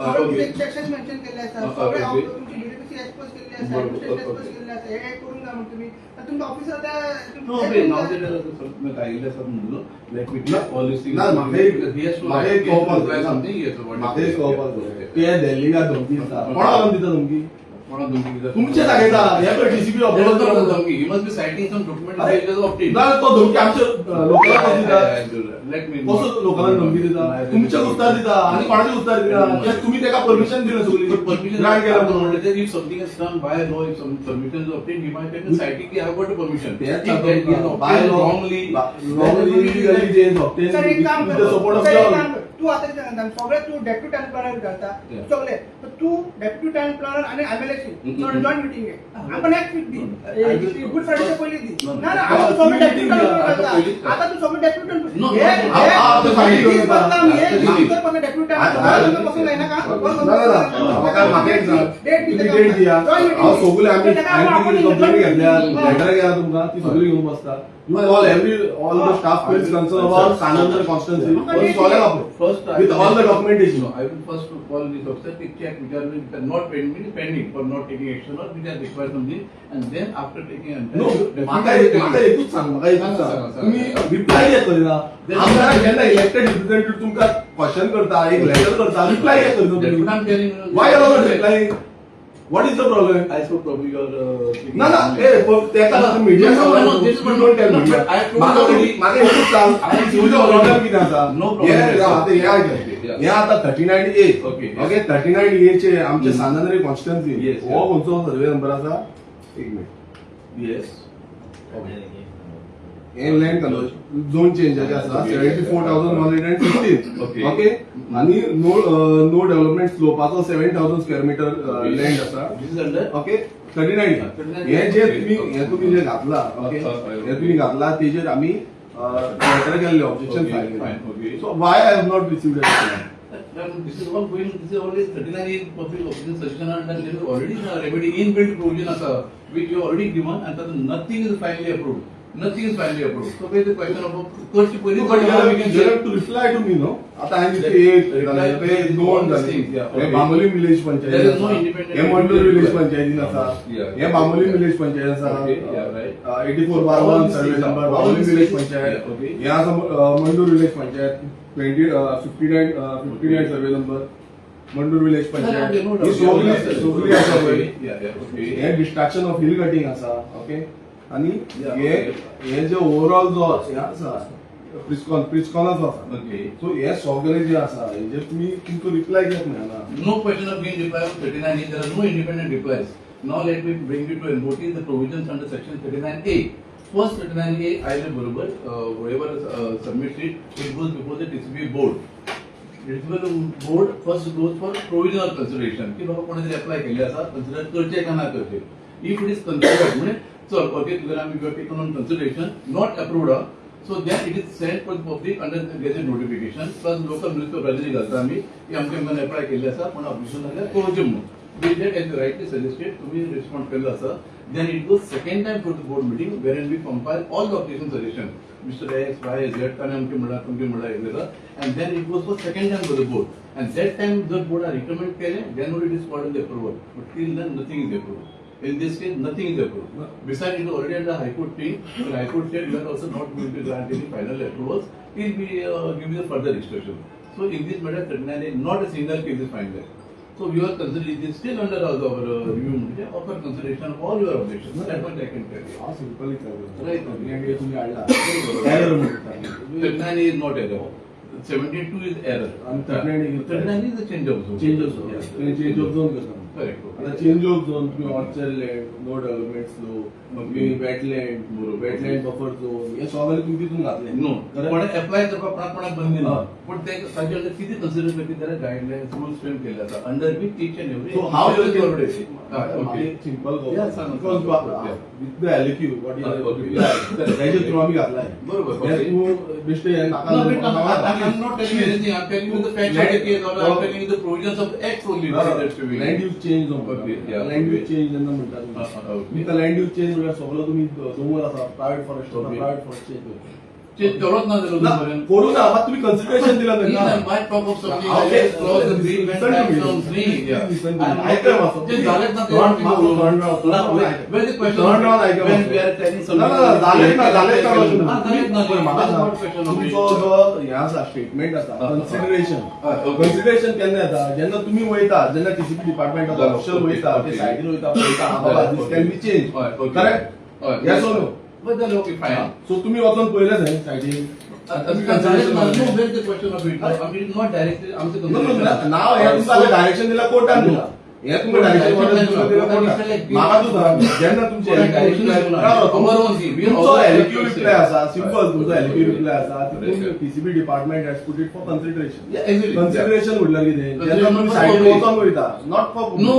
F: डायरेक्ट सेक्शन मेन्शन केले असतात सगळे
C: okay.
F: तुमची DDPC एक्सपोज केले असतात
C: बरोबर,
F: ॲडमिनिस्ट्रेशन एक्सपोज
C: okay.
F: केले असतात हे करून का मग तुम्ही तर तुमचं officer
C: No, okay, now that I was I said, no, let me check all these things.
B: ना म्हाका एक
C: Because he has to
B: म्हाका
C: write-
B: एक
C: he has to
B: कळपाक
C: write
B: जाय
C: something, he has to write
B: म्हाका एक
C: something.
B: कळपाक जाय ते दिल्लीकार धमकी दिता कोणाक लागून दिता धमकी
C: कोणाक धमकी दिता?
B: तुमचे दाखयता हे पळय TCP
C: There is
B: upload
C: not a
B: करता
C: धमकी. He must be citing some document
B: अरे,
C: that he has obtained.
B: ना तो धमकी आमच्या लोकांना दिता
C: Let me
B: कसं लोकांना धमकी दिता तुमच्या उस्तार दिता आणि कोणाचे उस्तार दिता जे तुम्ही त्याका परमिशन दिलं
C: But
B: सगळी
C: permission
B: ग्रांट केलं म्हणून
C: if something is done by law, if some permission is obtained, he might have citing the I got a permission.
B: That's
C: If that he has
B: by
C: obtained
B: law
C: wrongly,
B: wrongly illegally they have obtained
F: sir एक काम
B: with
F: कर
B: the support of
F: sir, एक
B: the
F: काम कर. तू आता सगळे तू डेप्युटी टाउन प्लॅनर करता
C: Yeah.
F: सगळे तर तू डेप्युटी टाउन प्लॅनर आणि एमएलए जॉईंट मीटिंग आहे आपण एक वीक दी गुड फ्रायडे पहिली दी
C: No, no.
F: ना ना आता तू सगळे डेप्युटी
B: meeting
F: टाउन
B: आता
C: पहिली.
F: करता आता तू सगळे डेप्युटी टाउन
C: No,
F: हे
C: no, no.
B: आता सांगितलं होतं.
F: डेप्युटी
B: आता-
F: टाउन बसून नाही ना का
B: म्हाका एक सांग तुम्ही डेट दिया हांव सगळे आमी कंप्लेनी घेतल्या लेटर गेला तुमकां ती सगळी घेवन बसता You call all the staff is concerned about Sanandar constancy. You call them up
C: First,
B: with all the documentation.
C: No, I will first call this officer to check which are not pending for not taking action or which are required something, and then after taking action.
B: No, म्हाका एकूच सांग तुम्ही reply कित्याक करिना आमदार जेन्ना elected representative तुमकां question करता एक लेटर करता रिप्लाय कित्याक करिना
C: That's what I'm
B: तुम्ही
C: telling you.
B: Why you are not replying? What is the problem?
D: I saw probably your.
B: ना ना तेका मीडिया डोंट टेल मीडिया म्हाका एकूच सांग तुजो प्रॉब्लेम कितें आसा
C: No problem.
B: हे आता 39A
C: Okay.
B: ओके 39A चे आमचे सानंदरी कॉन्स्टिट्युएन्सी
C: Yes,
B: हो खंयचो सर्वे नंबर आसा एक मिनिट
C: Yes.
B: हे लँड झोन चेंजाचे आसा 74,115
C: Okay.
B: ओके आणि नो डेव्हलपमेंट स्लोपाचो 7,000 स्क्वेअर मीटर लँड आसा
C: This is under.
B: ओके 39 हे तुम्ही जे घातला ओके हे तुम्ही घातला तेजेर आम्ही लेटर केल्ले objection
C: Okay,
B: file
C: fine, okay.
B: So Y I have not received
C: This is all going. This is already 39 in public opinion suggestion and there is already a remedy inbuilt provision as a which you already given and then nothing is finally approved. Nothing is finally approved. So where the question of course to police
B: But
C: how we
B: you
C: can
B: have
C: say
B: to reply to me, no? आता आम्ही एक दोन हे Bambolim village panchayat
C: There is no independent-
B: हे Mandur village पंचायतीन आसा
C: Yeah.
B: हे Bambolim village panchayat आसा
C: Okay, yeah, right.
B: 84/1 survey number Bambolim village panchayat
C: Yeah, okay.
B: हे आसा Mandur village panchayat 59 survey number Mandur village panchayat ही सगळी आसा पळय
C: Yeah, yeah, okay.
B: हे डिस्ट्रॅक्शन ऑफ हिल कटिंग आसा ओके आणि
C: Yeah,
B: हे जे ओव्हरऑल जो हे आसा प्रिस्कॉनच आसा
C: Okay.
B: सो हे सगळे जे आसा हेजे तुमचो रिप्लाय कित्याक मेळना
C: No question of being reply on 39A. There are no independent replies. Now let me bring you to notice the provisions under section 39A. First 39A, I will whoever submits it, it goes before the TCB board. TCB board first goes for provisional consideration. की बाबा कोणी जरी apply केले असा consider करचे का ना करचे. If it is considered, म्हणजे चल okay तुझ्या आम्ही taken on consideration, not approved. So then it is sent for the public under the gazette notification plus local municipal president घालता आम्ही की आमच्या मने अप्लाय केले असा पण ऑब्जेक्शन लागला कोणचे म्हणून with that as you rightly suggested तुम्ही रिस्पॉन्ड केलं असं then it goes second time for the board meeting wherein we compile all the objection suggestions Mr. X, Y, Z काने आमचे म्हणा तुमचे म्हणा etc and then it goes for second time for the board and that time the board are recommend केले then only it is called the approval but till then nothing is approved. In this case, nothing is approved. Besides, it is already under High Court team. The High Court said we are also not going to grant any final approvals till we give you the further instruction. So, in this matter, 39A, not a single case is final. So, we are considering this still under our review. Offer consideration of all your objections. That much I can tell you.
B: हा simple
C: Right.
B: तुम्ही आणला error म्हणता
C: 39A is not error. 72 is error.
B: आणि
C: 39 is a change of zone.
B: Change of zone करता
C: Correct.
B: आता change of zone तुम्ही orchard land no development slope तुम्ही wetland buffer zone हे सगळे तुम्ही तिथून घातले
C: नो
B: correct?
C: पण अप्लाय करपा कोणाक बंदी ना
B: हा.
C: पण ते ताजे अंडर किती कन्सिडर करते त्याला गाईडलाईन्स रूल्स फ्रेम केले जातात under which each and every
B: So how you can
C: okay
B: simple go.
C: Yeah, Sanga.
B: Because with the LQ, what is
C: Okay.
B: त्याच्या थ्रू आम्ही घातलाय
C: बरोबर.
B: There तू बेस्ट आहे
C: No, but I'm not telling you anything. I'm telling you the facts of the case, or I'm telling you the provisions of the act only. That's to be.
B: Land use change
C: Okay, yeah.
B: Land use change यांना म्हणतात
C: okay.
B: मी तर land use change म्हणजे सगळं तुम्ही डोंगर असा private forest
C: Okay.
B: Private forest change
C: change करत ना झालं अजूनपर्यंत.
B: करू ना मग तुम्ही कन्सिडरेशन दिलं
C: These
B: त्यांना
C: are my top of something.
B: Okay.
C: I cross the green when
B: Listen to
C: time
B: me.
C: comes me. Yeah.
B: Listen to me.
C: I'm
B: ऐका माझं.
C: ते झालेत ना ते
B: Turn
C: आम्ही
B: round,
C: बोलू.
B: turn round, turn round.
C: Now, where the question
B: Turn round, ऐका
C: when
B: माझं.
C: we are telling
B: ना,
C: something.
B: ना, झालेत ना
C: झालेत ना.
B: पण मला
C: That's
B: सांग,
C: not question of
B: तुमचो
C: me.
B: जो हे आसा स्टेटमेंट आसा कन्सिडरेशन
C: okay.
B: कन्सिडरेशन केन्ना येता जेन्ना तुम्ही वयता जेन्ना टीसीपी डिपार्टमेंट ऑफिशियल वयता ते
C: Okay.
B: सायडीन वयता पळयता बाबा this can be change
C: Okay.
B: Correct yes or no
C: But then okay, fine.
B: So तुम्ही वचून पळयले थंय सायडीन नाव हे तुमकां डायरेक्शन दिला कोर्टान दिला हे तुमकां डायरेक्शन दिला कोर्टान म्हाका तू सांग जेन्ना तुमचे तुमचो एलक्यू रिप्लाय आसा सिंपल तुमचो एलक्यू रिप्लाय आसा तितून TCB department has put it for consideration consideration म्हटल्यार कितें जेन्ना तुमी सायडीन वचोन वयता नॉट फॉर
C: No,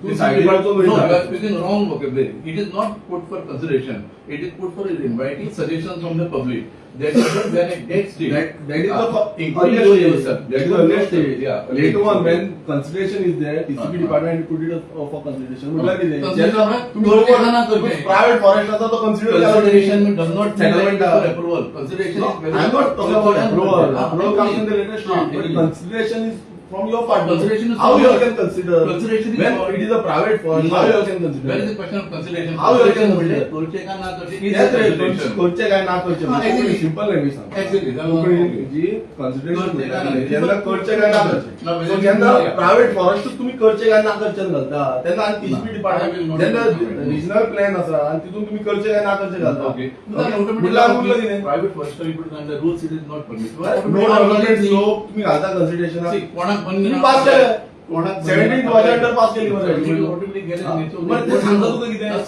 B: तू सायडीचो
C: No, you
B: वयता.
C: are speaking wrong vocabulary. It is not put for consideration. It is put for inviting suggestions from the public. That is not when a dead state.
B: That is the
C: including
B: earlier
C: you
B: stage.
C: yourself.
B: That is the earlier stage.
C: Yeah.
B: Later on, when consideration is there, TCP department put it for consideration. म्हटलं की नाही?
C: Consideration
B: ज्यांना
C: आहे,
B: तुम्ही
C: तो केला ना करते.
B: private forest असा तो consider केला
C: Consideration
B: तुम्ही.
C: does not
B: Settlement
C: mean for approval. Consideration
B: No,
C: is very
B: I'm not talking about approval.
C: Ah,
B: Approval comes in the later stage.
C: Ah,
B: But
C: agree.
B: consideration is from your part.
C: Consideration is
B: How
C: from
B: you
C: your-
B: can consider?
C: Consideration is
B: When
C: for-
B: it is a private forest,
C: No.
B: how you can consider?
C: Where is the question of consideration?
B: How you can
C: म्हणजे
B: consider?
C: करचे का ना करचे is
B: Yes,
C: the
B: रे,
C: consideration.
B: करचे काय ना करचे
C: हा, exactly.
B: सिंपल लँग्वेज सांग.
C: Exactly.
B: कोंकणी जी consideration
C: करचे काय ना
B: म्हणटा, जेन्ना करचे काय ना करचे.
C: ना,
B: So जेन्ना प्रायव्हेट फॉरेस्ट तुम्ही करचे काय ना करचे घालता तेन्ना आनी TCP
C: I will
B: department
C: not
B: जेन्ना
C: do that.
B: रिजनल प्लॅन आसा आनी तितून तुम्ही करचे काय ना करचे घालता.
C: Okay.
B: म्हटल्यार म्हटलं की नाही?
C: Private forest and the rules it is not permissible.
B: No development slope तुम्ही घालता कन्सिडरेशन
C: See, कोणाक बंद
B: तुम्ही पास केलं.
C: कोणाक
B: 17 वर्षा अंडर पास केली बरं.
C: Automatic गेले नाही. So,
B: मग ते सांगता तुका कितें?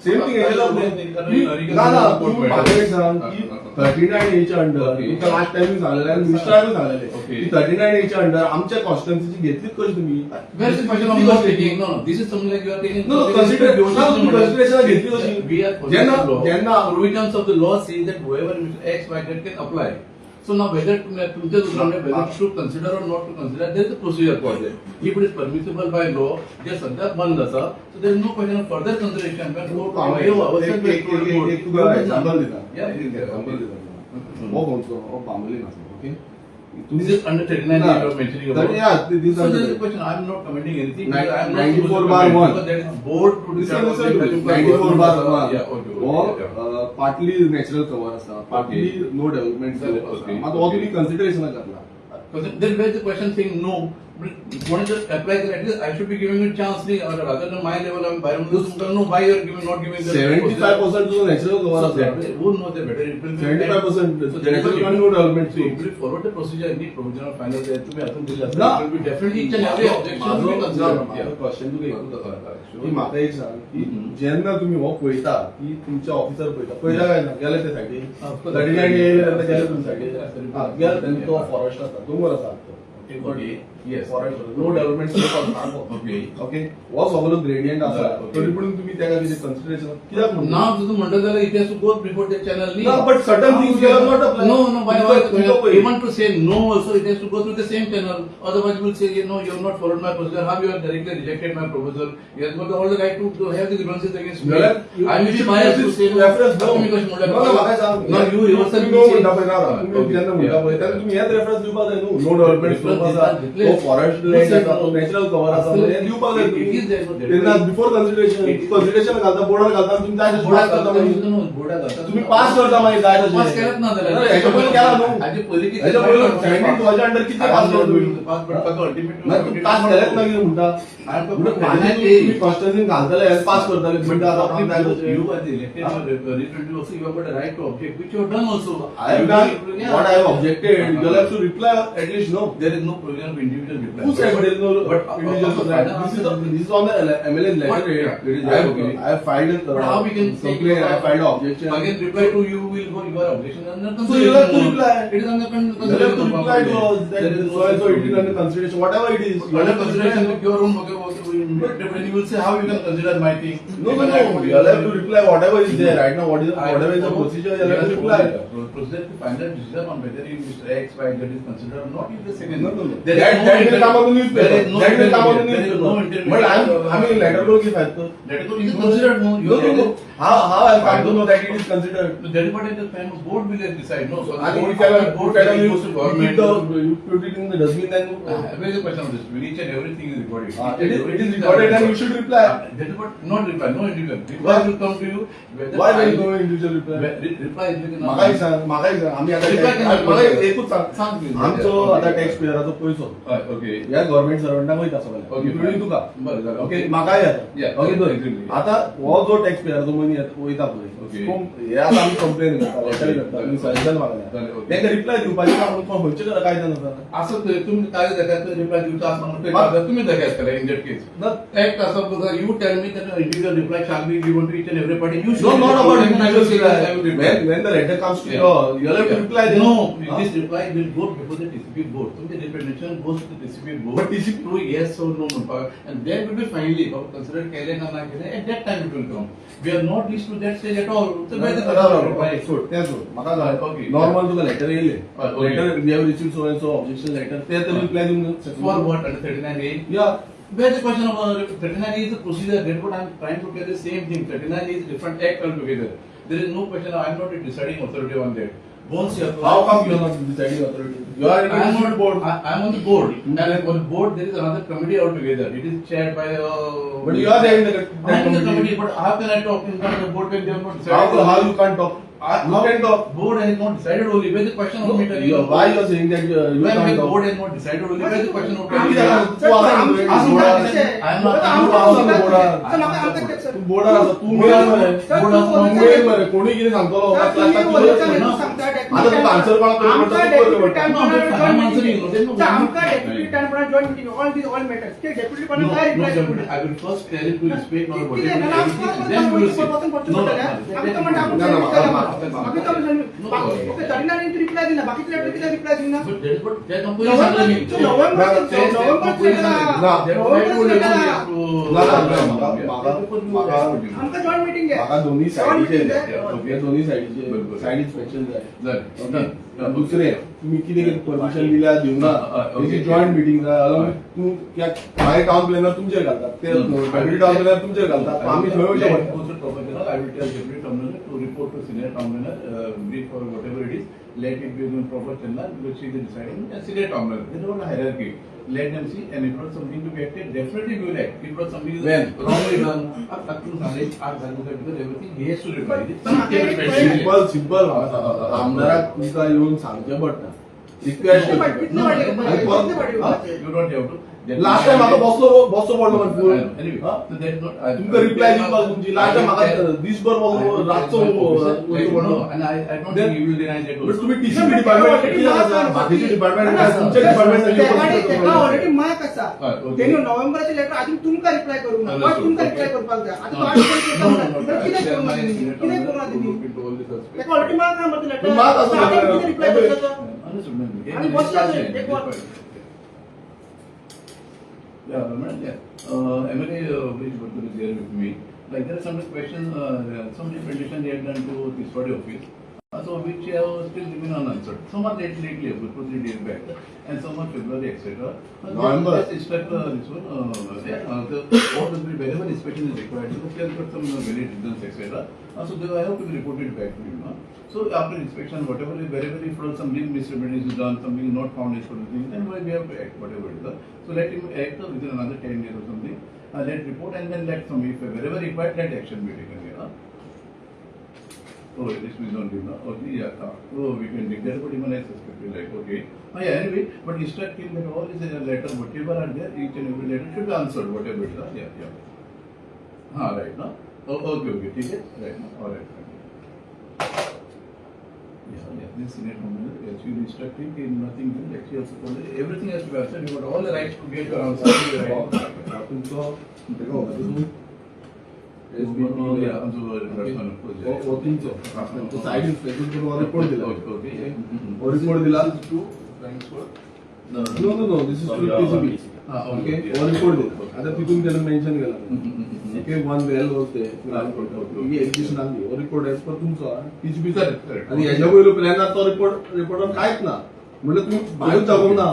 B: सेम थिंग हेजेर ना ना तुम्ही म्हाका एक सांग की 39 एच्या अंडर
C: Okay.
B: तुमका लास्ट टाइम सांगलेले आनी मिनिस्टरानूय सांगलेले
C: Okay.
B: की 39 एच्या अंडर आमच्या कॉन्स्टिट्युएन्सीची घेतलीच कशी तुम्ही
C: Where is the question of law taking? No, no. This is something like you are taking.
B: No, no, consideration घेतली कशी
C: We are
B: जेन्ना
C: जेन्ना provisions of the law say that whoever X, Y, Z can apply. So now whether तुमच्या दुकानाने whether to consider or not to consider, there is a procedure for that. If it is permissible by law, जे सध्या बंद असा, so there is no question of further consideration. When court येऊ आवश्यक
B: एक तुका example दिता
C: Yeah,
B: example दिता हो कोणतो हो बांबोलीन आसा okay
C: This is under 39 you are mentioning about.
B: this
C: So there is
B: is
C: a question. I am not commenting anything.
B: Nine-
C: because I am not
B: 94
C: supposed to
B: bar
C: comment
B: one.
C: because that is board to decide what they value by
B: 94
C: government.
B: Bar one
C: Yeah, okay,
B: हो
C: okay, yeah.
B: Partly natural cover आसा partly no development
C: Okay.
B: मात हो तुम्ही consideration करता
C: Because then where is the question saying no? But one is just apply that at least I should be giving you a chance. Or rather than my level, I'm by no why you are giving not giving the
B: 75% जो natural cover आसा
C: who knows the better? It will be
B: 75%
C: So
B: natural आणि no development
C: So if you follow the procedure, any provision of final there to be attended, it
B: ना.
C: will be definitely each and every objection will be considered. Yeah.
B: Question तुका एकूच आसा की म्हाका एक सांग की
C: Mhm.
B: जेन्ना तुम्ही हो पळयता की तुमचे ऑफिसर पळयता काय ना गेले ते सायडीन
C: Of course.
B: 39 येयले तेन्ना गेले तुमचे सायडीन
C: Yeah.
B: गेले तेन्ना तो फॉरेस्ट आसा दोंगर आसा
C: Okay. Yes.
B: Forest no development
C: Okay.
B: Okay हो सगळो ग्रेडियंट आसा
C: Okay.
B: तरी पूण तुम्ही त्याका कितें कन्सिडरेशन कित्याक म्हणटा?
C: Now तुझं म्हणलं जाल्यार it has to go before the channel.
B: No, but certain things will not apply.
C: No, no. Why?
B: Because-
C: Even to say no, also it has to go through the same channel. Otherwise, we'll say, no, you have not followed my procedure. How you have directly rejected my proposal? You have got all the right to have the grievances against me. I will be biased to say no.
B: reference no.
C: तुम्ही कशी म्हणलं?
B: No, no, म्हाका सांग.
C: No, you yourself
B: तुम्ही no
C: will say-
B: म्हणटा पळय ना, तुम्ही
C: Okay.
B: जेन्ना म्हणटा पळय तेन्ना तुम्ही हेच रेफरन्स दिवपाक जाय न्हू नो डेव्हलपमेंट
C: Reference
B: स्लोप आसा
C: दितले.
B: तो फॉरेस्ट लँड आसा तो नॅचरल कव्हर आसा
C: Still,
B: हे दिवपाक जाय
C: it is
B: तुम्ही
C: there, but
B: तेन्ना बिफोर कन्सिडरेशन कन्सिडरेशन घालता बोर्डार घालता तुम्ही जाय तशें
C: बोर्डात
B: पास करता
C: घालता,
B: मागीर.
C: बोर्डात घालता.
B: तुम्ही पास करता मागीर जाय तशें
C: पास केलंच ना जाल्यार.
B: अरे, हेच्या पयलीं केला न्हू
C: हाचे पयलीं कितें
B: हेच्या पयलीं 17 वर्षा अंडर किती पास केला तुम्ही
C: पास पडपाक ultimately-
B: ना तुम्ही पास केलेच ना कितें म्हणटा तुम्ही कॉन्स्टिट्युएन्सी घालतले पास करतले म्हणटा आता आपण जाय तशें
C: You are the elected representative also, you have got a right to object, which you have done also.
B: I have done what I have objected. You will have to reply at least, no?
C: There is no provision of individual reply.
B: Who said there is no
C: But
B: individual reply? This is on the MLA's letter.
C: It is
B: I have-
C: okay.
B: I have filed a
C: But how we can say-
B: complaint. I have filed an objection.
C: Again, reply to you will go your objection under
B: So you have to reply.
C: It is under
B: You have to reply to us that
C: There is
B: so and so it is under consideration. Whatever it is, you
C: Under
B: have to
C: consideration
B: reply.
C: with your own when you will say how you can consider my thing.
B: No, no, no. You will have to reply whatever is there right now. Whatever is the procedure, you have to reply.
C: Procedure to find out decision on whether Mr. X, Y, Z is considered or not is the second.
B: No, no, no.
C: There is
B: That
C: no
B: will come on the newspaper.
C: There is no
B: That will come on the
C: intermediate. There is no
B: newspaper.
C: intermediate.
B: But I mean, letter will give help.
C: That is considered no.
B: No, no, no. How I come to know that it is considered?
C: That is what at the time of board will decide. No, so
B: I
C: the
B: mean,
C: board goes to government.
B: you put it in the dustbin then.
C: Where is the question of this? Each and everything is recorded.
B: It is recorded and you should reply.
C: That is what not reply, no individual. Reply will come to you. whether
B: Why
C: I-
B: will no individual reply?
C: Reply is written.
B: म्हाका एक सांग आम्ही आता
C: Reply केला.
B: म्हाका एकूच सांग
C: सांग please.
B: आमचो आता टॅक्स पेयराचो पयसो
C: हय, okay.
B: ह्या गव्हर्नमेंट सर्वंटांक वयता सगळ्यांक
C: Okay,
B: इन्क्लुडिंग
C: fine.
B: तुका
C: बरं, बरं,
B: ओके
C: okay.
B: म्हाकाय येता
C: Yeah,
B: ओके दोन
C: exactly.
B: आता हो जो टॅक्स पेयराचो मनी वयता पळय
C: Okay.
B: हे आता आमी कंप्लेन करता लेटर
C: Okay.
B: करता आमी सजेशन
C: जालें,
B: मागल्या
C: okay.
B: तेंका रिप्लाय दिवपाची काम खंयचे कायद्यान आसा
C: असं तुम्ही काय देतात रिप्लाय दिवचा असं म्हणून तुम्ही देतात that case.
B: No.
C: Act as of you tell me that individual reply shall be given to each and every party. You should.
B: No, not about
C: And I will say that I will reply.
B: when the letter comes to
C: Yeah.
B: you, you'll have to reply then.
C: No,
B: Huh?
C: this reply will go before the TCP board. So the representation goes to the TCP board.
B: But TCP
C: through yes or no, and then will be finally considered Kalen or not. At that time it will come. We are not reached to that stage at all. So where the reply?
B: सोड तें सोड म्हाका
C: Okay.
B: Normal तुका letter येयले
C: Okay.
B: Letter we have received so and so objection letter ते तर reply दिवंक
C: For what? Under 39A?
B: या
C: Where the question of 39A is a procedure. Therefore, I am trying to get the same thing. 39A is different act altogether. There is no question. I am not a deciding authority on that. Once you apply,
B: how come you are not deciding authority you are
C: I am
B: in
C: on
B: board
C: I am on the board, and on the board there is another committee altogether. It is chaired by.
B: But you are there in the
C: I am in the committee, but how can I talk in front of the board when they have not decided?
B: how you can't talk you can talk
C: Board has not decided only. Where the question of me telling
B: you why you are saying that you
C: when
B: can't
C: the
B: talk
C: board has not decided only. Where the question of
B: आमच्या-
C: telling
B: तू आला ना बोर्डार.
C: I am not.
B: तू आला ना बोर्डार. तू बोर्डार आसा तू मेल मरे तू मेल मरे कोणी कितें सांगतलो आता तू आता तू answer
C: No, deputy, I will first tell him to respect my body. Then we will see. No, but that is what that company is handling.
F: आमका जॉईंट मीटिंग
B: म्हाका
F: आहे
B: दोन्ही सायडीचे
C: Okay.
B: दोन्ही सायडीचे
C: बरोबर.
B: सायड इन्स्पेक्शन जाय
C: Okay.
B: ओके दुसरे तुम्ही कितें परमिशन दिल्या दिवना
C: okay.
B: तेची जॉईंट मीटिंग जाय अलॉंग तू कित्याक भायर टाउन प्लॅनर तुमचेर घालतात ते फॅमिली टाउन प्लॅनर तुमचेर घालतात आमी थंय वयचे पडटा
C: I will tell deputy town manager to report to senior town manager, brief or whatever it is. Let it be in proper channel. We'll see the deciding. And senior town manager. There is not a hierarchy. Let them see, and if not something to be acted, definitely we will act. If not something is
B: When?
C: wrongly done, up to knowledge, because everything he has to reply. It is
B: simple simple आमदाराक तुमकां येवन सांगचें पडटा request
F: कितले वाडले? कितले वाडले?
C: You don't have to.
B: Last time म्हाका बसचो पडलो म्हणजे
C: Anyway,
B: हा?
C: so that's not.
B: तुमकां रिप्लाय दिवपाक तुमची लास्ट टाइम म्हाका दिसभर रातचो वचचो पडलो
C: And I don't think you will deny that
B: but
C: also.
B: तुम्ही टीसीपी डिपार्टमेंट कित्याक आसा बाकीचे डिपार्टमेंट तुमच्या डिपार्टमेंट
F: ऑलरेडी मार्क आसा
C: okay.
F: तेणी नोव्हेंबराचे लेटर अजून तुमकां रिप्लाय करूंक ना बट तुमकां रिप्लाय करपाक जाय आतां तो कितें करूंक कितें करूंक तुम्ही तेका ऑलरेडी मार्क ना मत लेटर
B: मार्क आसा.
F: रिप्लाय करता
C: And
F: आणि बस एक वर
C: Yeah, madam, yeah. MLA Vij Bhattacharya is there with me. Like there are some questions, some representation they have done to this body office. So which have still remain unanswered. Some are lately, 2-3 days back, and some are February, etc.
B: November.
C: Just instruct this one. All the wherever inspection is required, they have got some valid reasons, etc. So they have to be reported back to you. So after inspection, whatever, wherever if some misrepresentation is done, something is not found as per the thing, then we have to act, whatever it is. So let him act within another 10 days or something. Let report and then let some, if wherever required, let action be taken here. Oh, this is not given. Okay, yeah. Oh, we can take that, but even I suspect, like, okay. Yeah, anyway, but instruct him that all is in a letter, whatever are there, each and every letter should be answered, whatever it is. Yeah, yeah. Right, no? Oh, okay, ठीक है, right, no? All right. Yeah, this senior commander, yes, you instruct him, nothing will actually also told everything has to be answered. You got all the rights to get your answer.
B: तुमचो तेका होता
C: Yeah, I'm so
B: तो site inspection करून report दिला
C: Okay.
B: और report दिला
C: Two ranks for.
B: No this is to TCP
C: Okay.
B: और report दिला आता तिथून त्याला मेन्शन केला ओके वन वेल होते ही एक्झिस्ट नाही और रिपोर्ट एज पर तुमचो टीसीबी
C: Correct.
B: आणि याच्या वयलो प्लॅनार तो रिपोर्टान कांयच ना म्हणजे तुम्ही भायर जावंक ना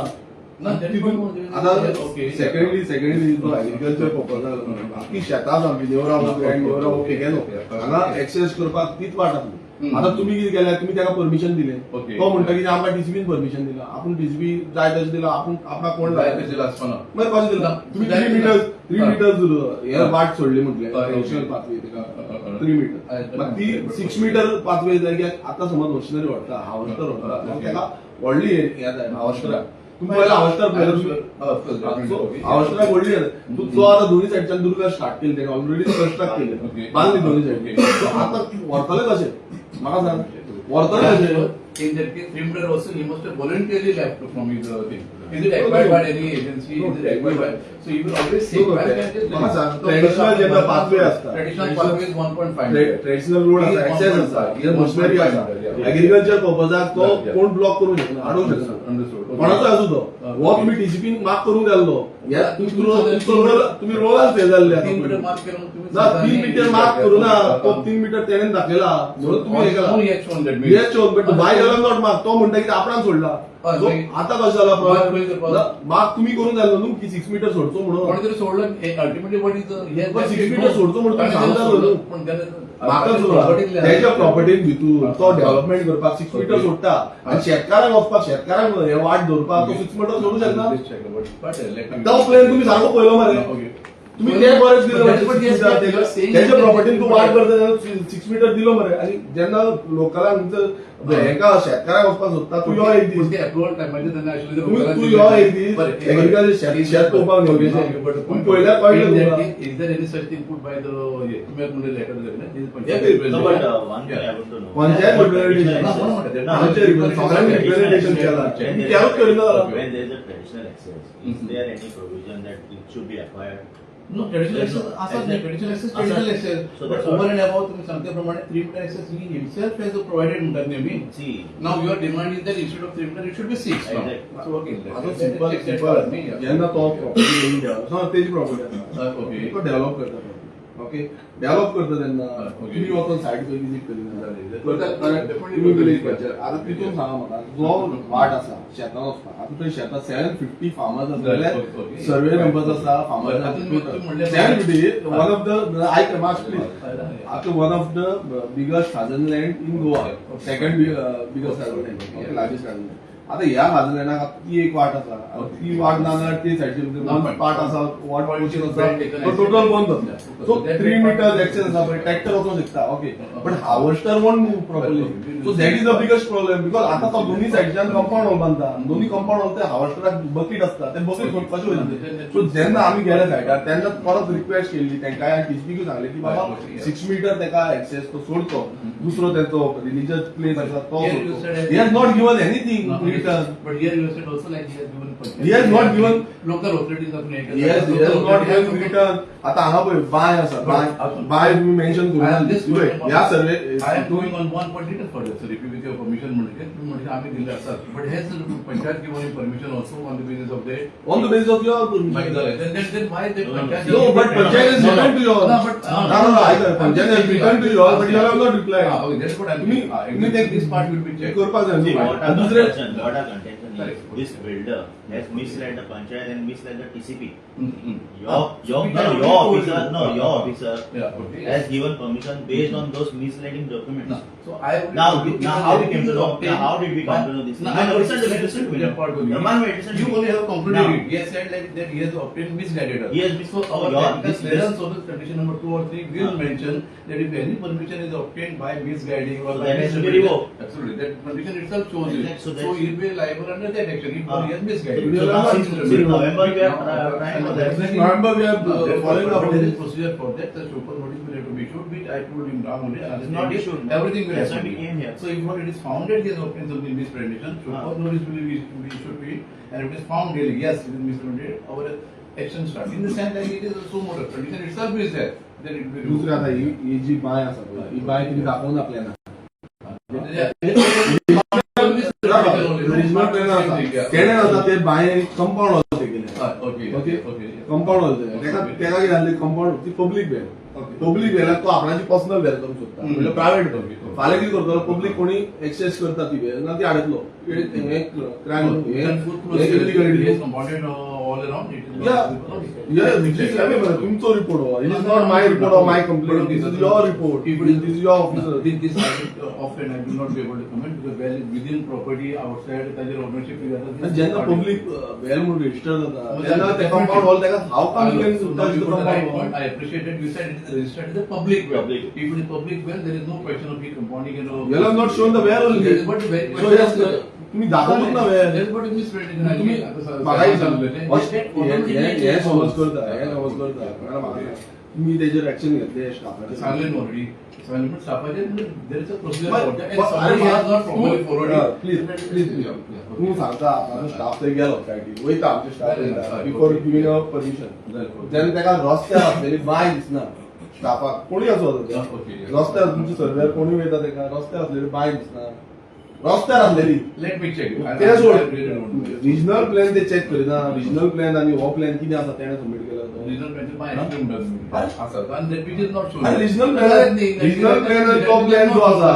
C: No, that is
B: तिथून
C: not-
B: आता
C: Okay.
B: सेकंडली जो एग्रीकल्चर प्रपोजल बाकी शेतां आसा नेवरा नेवरा ओके गेलो हांगा एक्सेस करपाक तीच वाट आसली आता तुम्ही कितें केलें तुम्ही त्याका परमिशन दिलें
C: Okay.
B: तो म्हणटा की आमकां टीसीबीन परमिशन दिला आपण टीसीबी जाय तशें दिला आपण आपणाक कोण
C: Right,
B: लायला
C: this is the last one.
B: मागीर कशें दिला तुम्ही
C: That
B: 3
C: is
B: metres
C: the-
B: 3 metres हे वाट सोडली म्हटलें
C: Okay.
B: नेशनल पाथवे तेका 3
C: I-
B: मिटर मग ती 6 मिटर पाथवे जाग्याक आतां समज मशिनरी व्हरता हावस्टर व्हरता मग तेका व्हडली हे जाय हावस्टरा तुम्ही पहिला हावस्टर हावस्टराक व्हडली तू तो आता दोन्ही सायडच्यान दुर्गा स्टार्ट केली तेका ऑलरेडी कन्स्ट्रक्ट
C: Okay.
B: केले बांदली दोन्ही सायड आता व्हरतले कशें म्हाका सांग व्हरतले कशें
C: In that case, 3 meter also he must have voluntarily left from his thing. Is it acquired by any agency? Is it acquired by? So you will always say.
B: No, म्हाका सांग, traditional जेन्ना pathway असता.
C: Traditional pathway is 1.5.
B: Traditional road आसा, access आसा, हे machinery आसा. Agriculture पर्पजाक तो कोण block करूंक शकना, हाडूंक शकना.
C: Understood.
B: कोणाचो आसूं तो. वो तुम्ही टीसीपी मार्क करूंक जाल्लो. तुम्ही रोलान फेल जाल्ले आसा.
C: 3 मीटर मार्क केलं तुम्ही.
B: ना 3 मीटर मार्क करू ना, तो 3 मीटर तेणेन दाखयला. म्हणून तुम्ही हे केला.
C: He has shown that.
B: He has shown, but why you have not marked? तो म्हणटा की आपणान सोडला. So, आता कशें जाला प्रॉब्लेम? मार्क तुम्ही करून जाल्लो न्हू की 6 मीटर सोडचो म्हणून.
C: कोणीतरी सोडलं अल्टिमेटली व्हॉट इज
B: पण 6 मीटर सोडचो म्हणून तुम्ही सांगतालो न्हू.
C: पण
B: म्हाका सोडला. त्याच्या प्रॉपर्टीन भितूर तो डेव्हलपमेंट करपाक 6 मीटर सोडटा आणि शेतकाराक वचपाक शेतकाराक हे वाट धरपाक तो 6 मीटर सोडू शकना. तो प्लेन तुम्ही सारको पळयलो मरे. तुम्ही ते बरेच दिलं त्याच्या प्रॉपर्टीन तू वाट करता 6 मीटर दिलो मरे. आणि जेन्ना लोकलांक हेका शेतकाराक वचपाक सोदता तू यो एक दीस
C: अप्रुवल टायमाचेर तेन्ना
B: तू यो एक दीस एग्रीकल्चर शेत पळोवपाक न्हू. पूण पयल्यार कळ्ळें तुका.
C: Is there any such thing put by the तुम्ही म्हणजे लेटर दिलं ना?
E: No, but one thing I want to know.
B: Panchayat representation सगळ्यांनी रिप्रेझेंटेशन केला. तुम्ही केलंच करिना.
E: When there is a traditional access, is there any provision that it should be acquired?
C: No, traditional access असं नाही. Traditional access, traditional access.
E: So
C: But
E: that's
C: over
E: what-
C: and above तुम्ही सांगल्याप्रमाणे 3 metre access he himself has provided म्हणतात नेहमी.
E: See,
C: Now your demand is that instead of 3 meter it should be 6 now.
E: Exactly.
C: So okay.
B: आता simple जेन्ना तो property येऊन द्या तेजी property आसा.
C: Okay.
B: तो डेव्हलप करता. ओके डेव्हलप करता तेन्ना
C: Okay.
B: तुम्ही वचून सायट पळय विजीट करिना.
C: Definitely.
B: तुम्ही विलेज पंचायत आता तितून सांगा म्हाका जो वाट आसा शेतान वचपाक आता थंय शेतां 750 फार्मर्स आसलेले
C: Okay.
B: सर्वे नंबर्स आसा
C: आता तुम्ही म्हणले-
B: 750 one of the eye marks please आता one of the biggest khazan land in Goa second biggest khazan land largest khazan land. आता ह्या खाजन लँडाक ती एक वाट आसा. ती वाट ना जाल्यार ते सायडीचे पार्ट आसा वाट पोर्शन आसा तो टोटल बंद जातले. सो 3 मीटर एक्सेस आसा पळय ट्रॅक्टर वचूंक शकता. Okay but harvester won't move properly. So that is the biggest problem because आता तो दोन्ही सायडीच्यान कंपाऊंड वॉल बांधता. दोन्ही कंपाऊंड वॉल ते हार्वेस्टराक बकेट असता ते बकेट कशें वयता. सो जेन्ना आमी गेले सायडार तेन्ना परत रिक्वेस्ट केल्ली तेंकां आनी टीसीपीक सांगलें की बाबा 6 मीटर तेका एक्सेस तो सोडचो. दुसरो तेचो रिलीजियस प्लेस आसा तो सोडचो. He has not given anything return.
C: But here you said also like he has given permission.
B: He has not given.
C: Local authorities of
B: He has not given return. आता हांगा पळय bye आसा bye तुम्ही mention
C: I am this
B: करून
C: going on-
B: ह्या सर्वे
C: I am going on one point little further, sir. If you with your permission, म्हणजे तुम्ही म्हणजे आम्ही दिले असतात. But has the panchayat given permission also on the basis of the
B: on the basis of your
C: then why the panchayat?
B: no but panchayat has returned to your
C: No, but
B: no I got panchayat has returned to your but you have not replied.
C: Okay, that's what I'm
B: तुम्ही
C: saying. This part will be
B: check
C: checked.
B: करपाक जाय.
E: see, what
B: आणि
E: our
B: दुसरे
E: contention, what our contention is, this builder has misled the panchayat and misled the TCP. Your officer, no, your officer
C: Yeah, okay.
E: has given permission based on those misleading documents.
C: No. So I would-
E: Now how we came to know? Now how did we come to know this?
C: No,
E: No,
C: I
E: listen to me, listen to me.
C: That part will be-
E: No, man, wait, listen to
C: You
E: me.
C: only have concluded
E: Now,
C: it. He has said like that he has obtained misguided us.
E: He has mis-
C: So our
E: your-
C: technical
E: this-
C: clearance of this condition number 2 or 3 will mention that if any permission is obtained by misguiding or
E: So
C: by
E: that has to be
C: misrepresenting-
E: revoked.
C: Absolutely, that condition itself shows it.
E: Exactly, so
C: So
E: that's-
C: he will be liable under that action if he has
E: So
C: misguided.
E: now since November we are trying for that.
C: Definitely.
B: November we are following up
C: There
B: on
C: is
B: this.
C: procedure for that. The Shopal notice will have to be issued, which I told him down only.
E: It's not issued.
C: Everything will
E: That's
C: have to
E: why we
C: be.
E: came here.
C: So if what it is found that he has obtained something misrepresentation, Shopal notice will be issued to it, and if it is found really yes it is misrepresented, our action starts. In the sense that it is a suo motu condition itself is there. Then it will be
B: दुसरे आता ही जी bye आसा पळय ही bye तुम्ही दाखोवन आपल्याला regional plan आसा तेणे आसा ते बाय कंपाऊंड वॉल केले.
C: ओके
B: कंपाऊंड वॉल तेका कितें जालें कंपाऊंड ती पब्लीक वेल पब्लीक वेलाक तो आपणाची पर्सनल वेल करूंक शकता म्हणजे प्रायव्हेट फाल्यां कितें करतलो पब्लीक कोणी एक्सेस करता ती वेल ना ती हाडटलो
C: compounded all around. It is
B: तुमचो रिपोर्ट हो it is not my report or my complaint this is your report
C: If
B: it is your officer.
C: this often I will not be able to comment because well is within property outside त्याचे ownership
B: आणि जेन्ना public well म्हणून register जाता तेन्ना ते compound wall तेका how come you can touch the compound wall.
C: I appreciate that you said it is registered as a public well.
E: Public.
C: If it is public well, there is no question of compounding and
B: You have not shown the where only.
C: That is what the very
B: So yes, तुम्ही दाखवूच ना
C: That
B: वेळ
C: is what is misrepresented.
B: तुम्ही
C: आता
B: म्हाकाय
C: सांगितलं.
B: हे समज करता हे समज करता मला म्हाका तुम्ही तेजेर एक्शन घेतले स्टाफाचे
C: सांगले already. सांगले पण स्टाफाचे there is a procedure
B: But-
C: for that.
B: but-
C: And somebody has not properly forwarded.
B: Please.
C: Yeah.
B: तूं सांगता माझो स्टाफ थंय गेलो फ्लायटी वयता आमचे स्टाफ वयता बिफोर गिविंग अ परमिशन जेन्ना ताका रस्त्यार आसलेली बाय दिसना स्टाफाक कोणी असो रस्त्यार तुमचे सर्वेर कोणी वयता ताका रस्त्यार आसलेली बाय दिसना रस्त्यार आसलेली
C: लेट मी चेक
B: ते सोड रिजनल प्लॅन ते चेक करिना रिजनल प्लॅन आणि हो प्लॅन कितें आसा तेणें सबमीट केला तो
C: regional plan and that which is not shown.
B: आणि रिजनल प्लॅन आणि तो प्लॅन जो आसा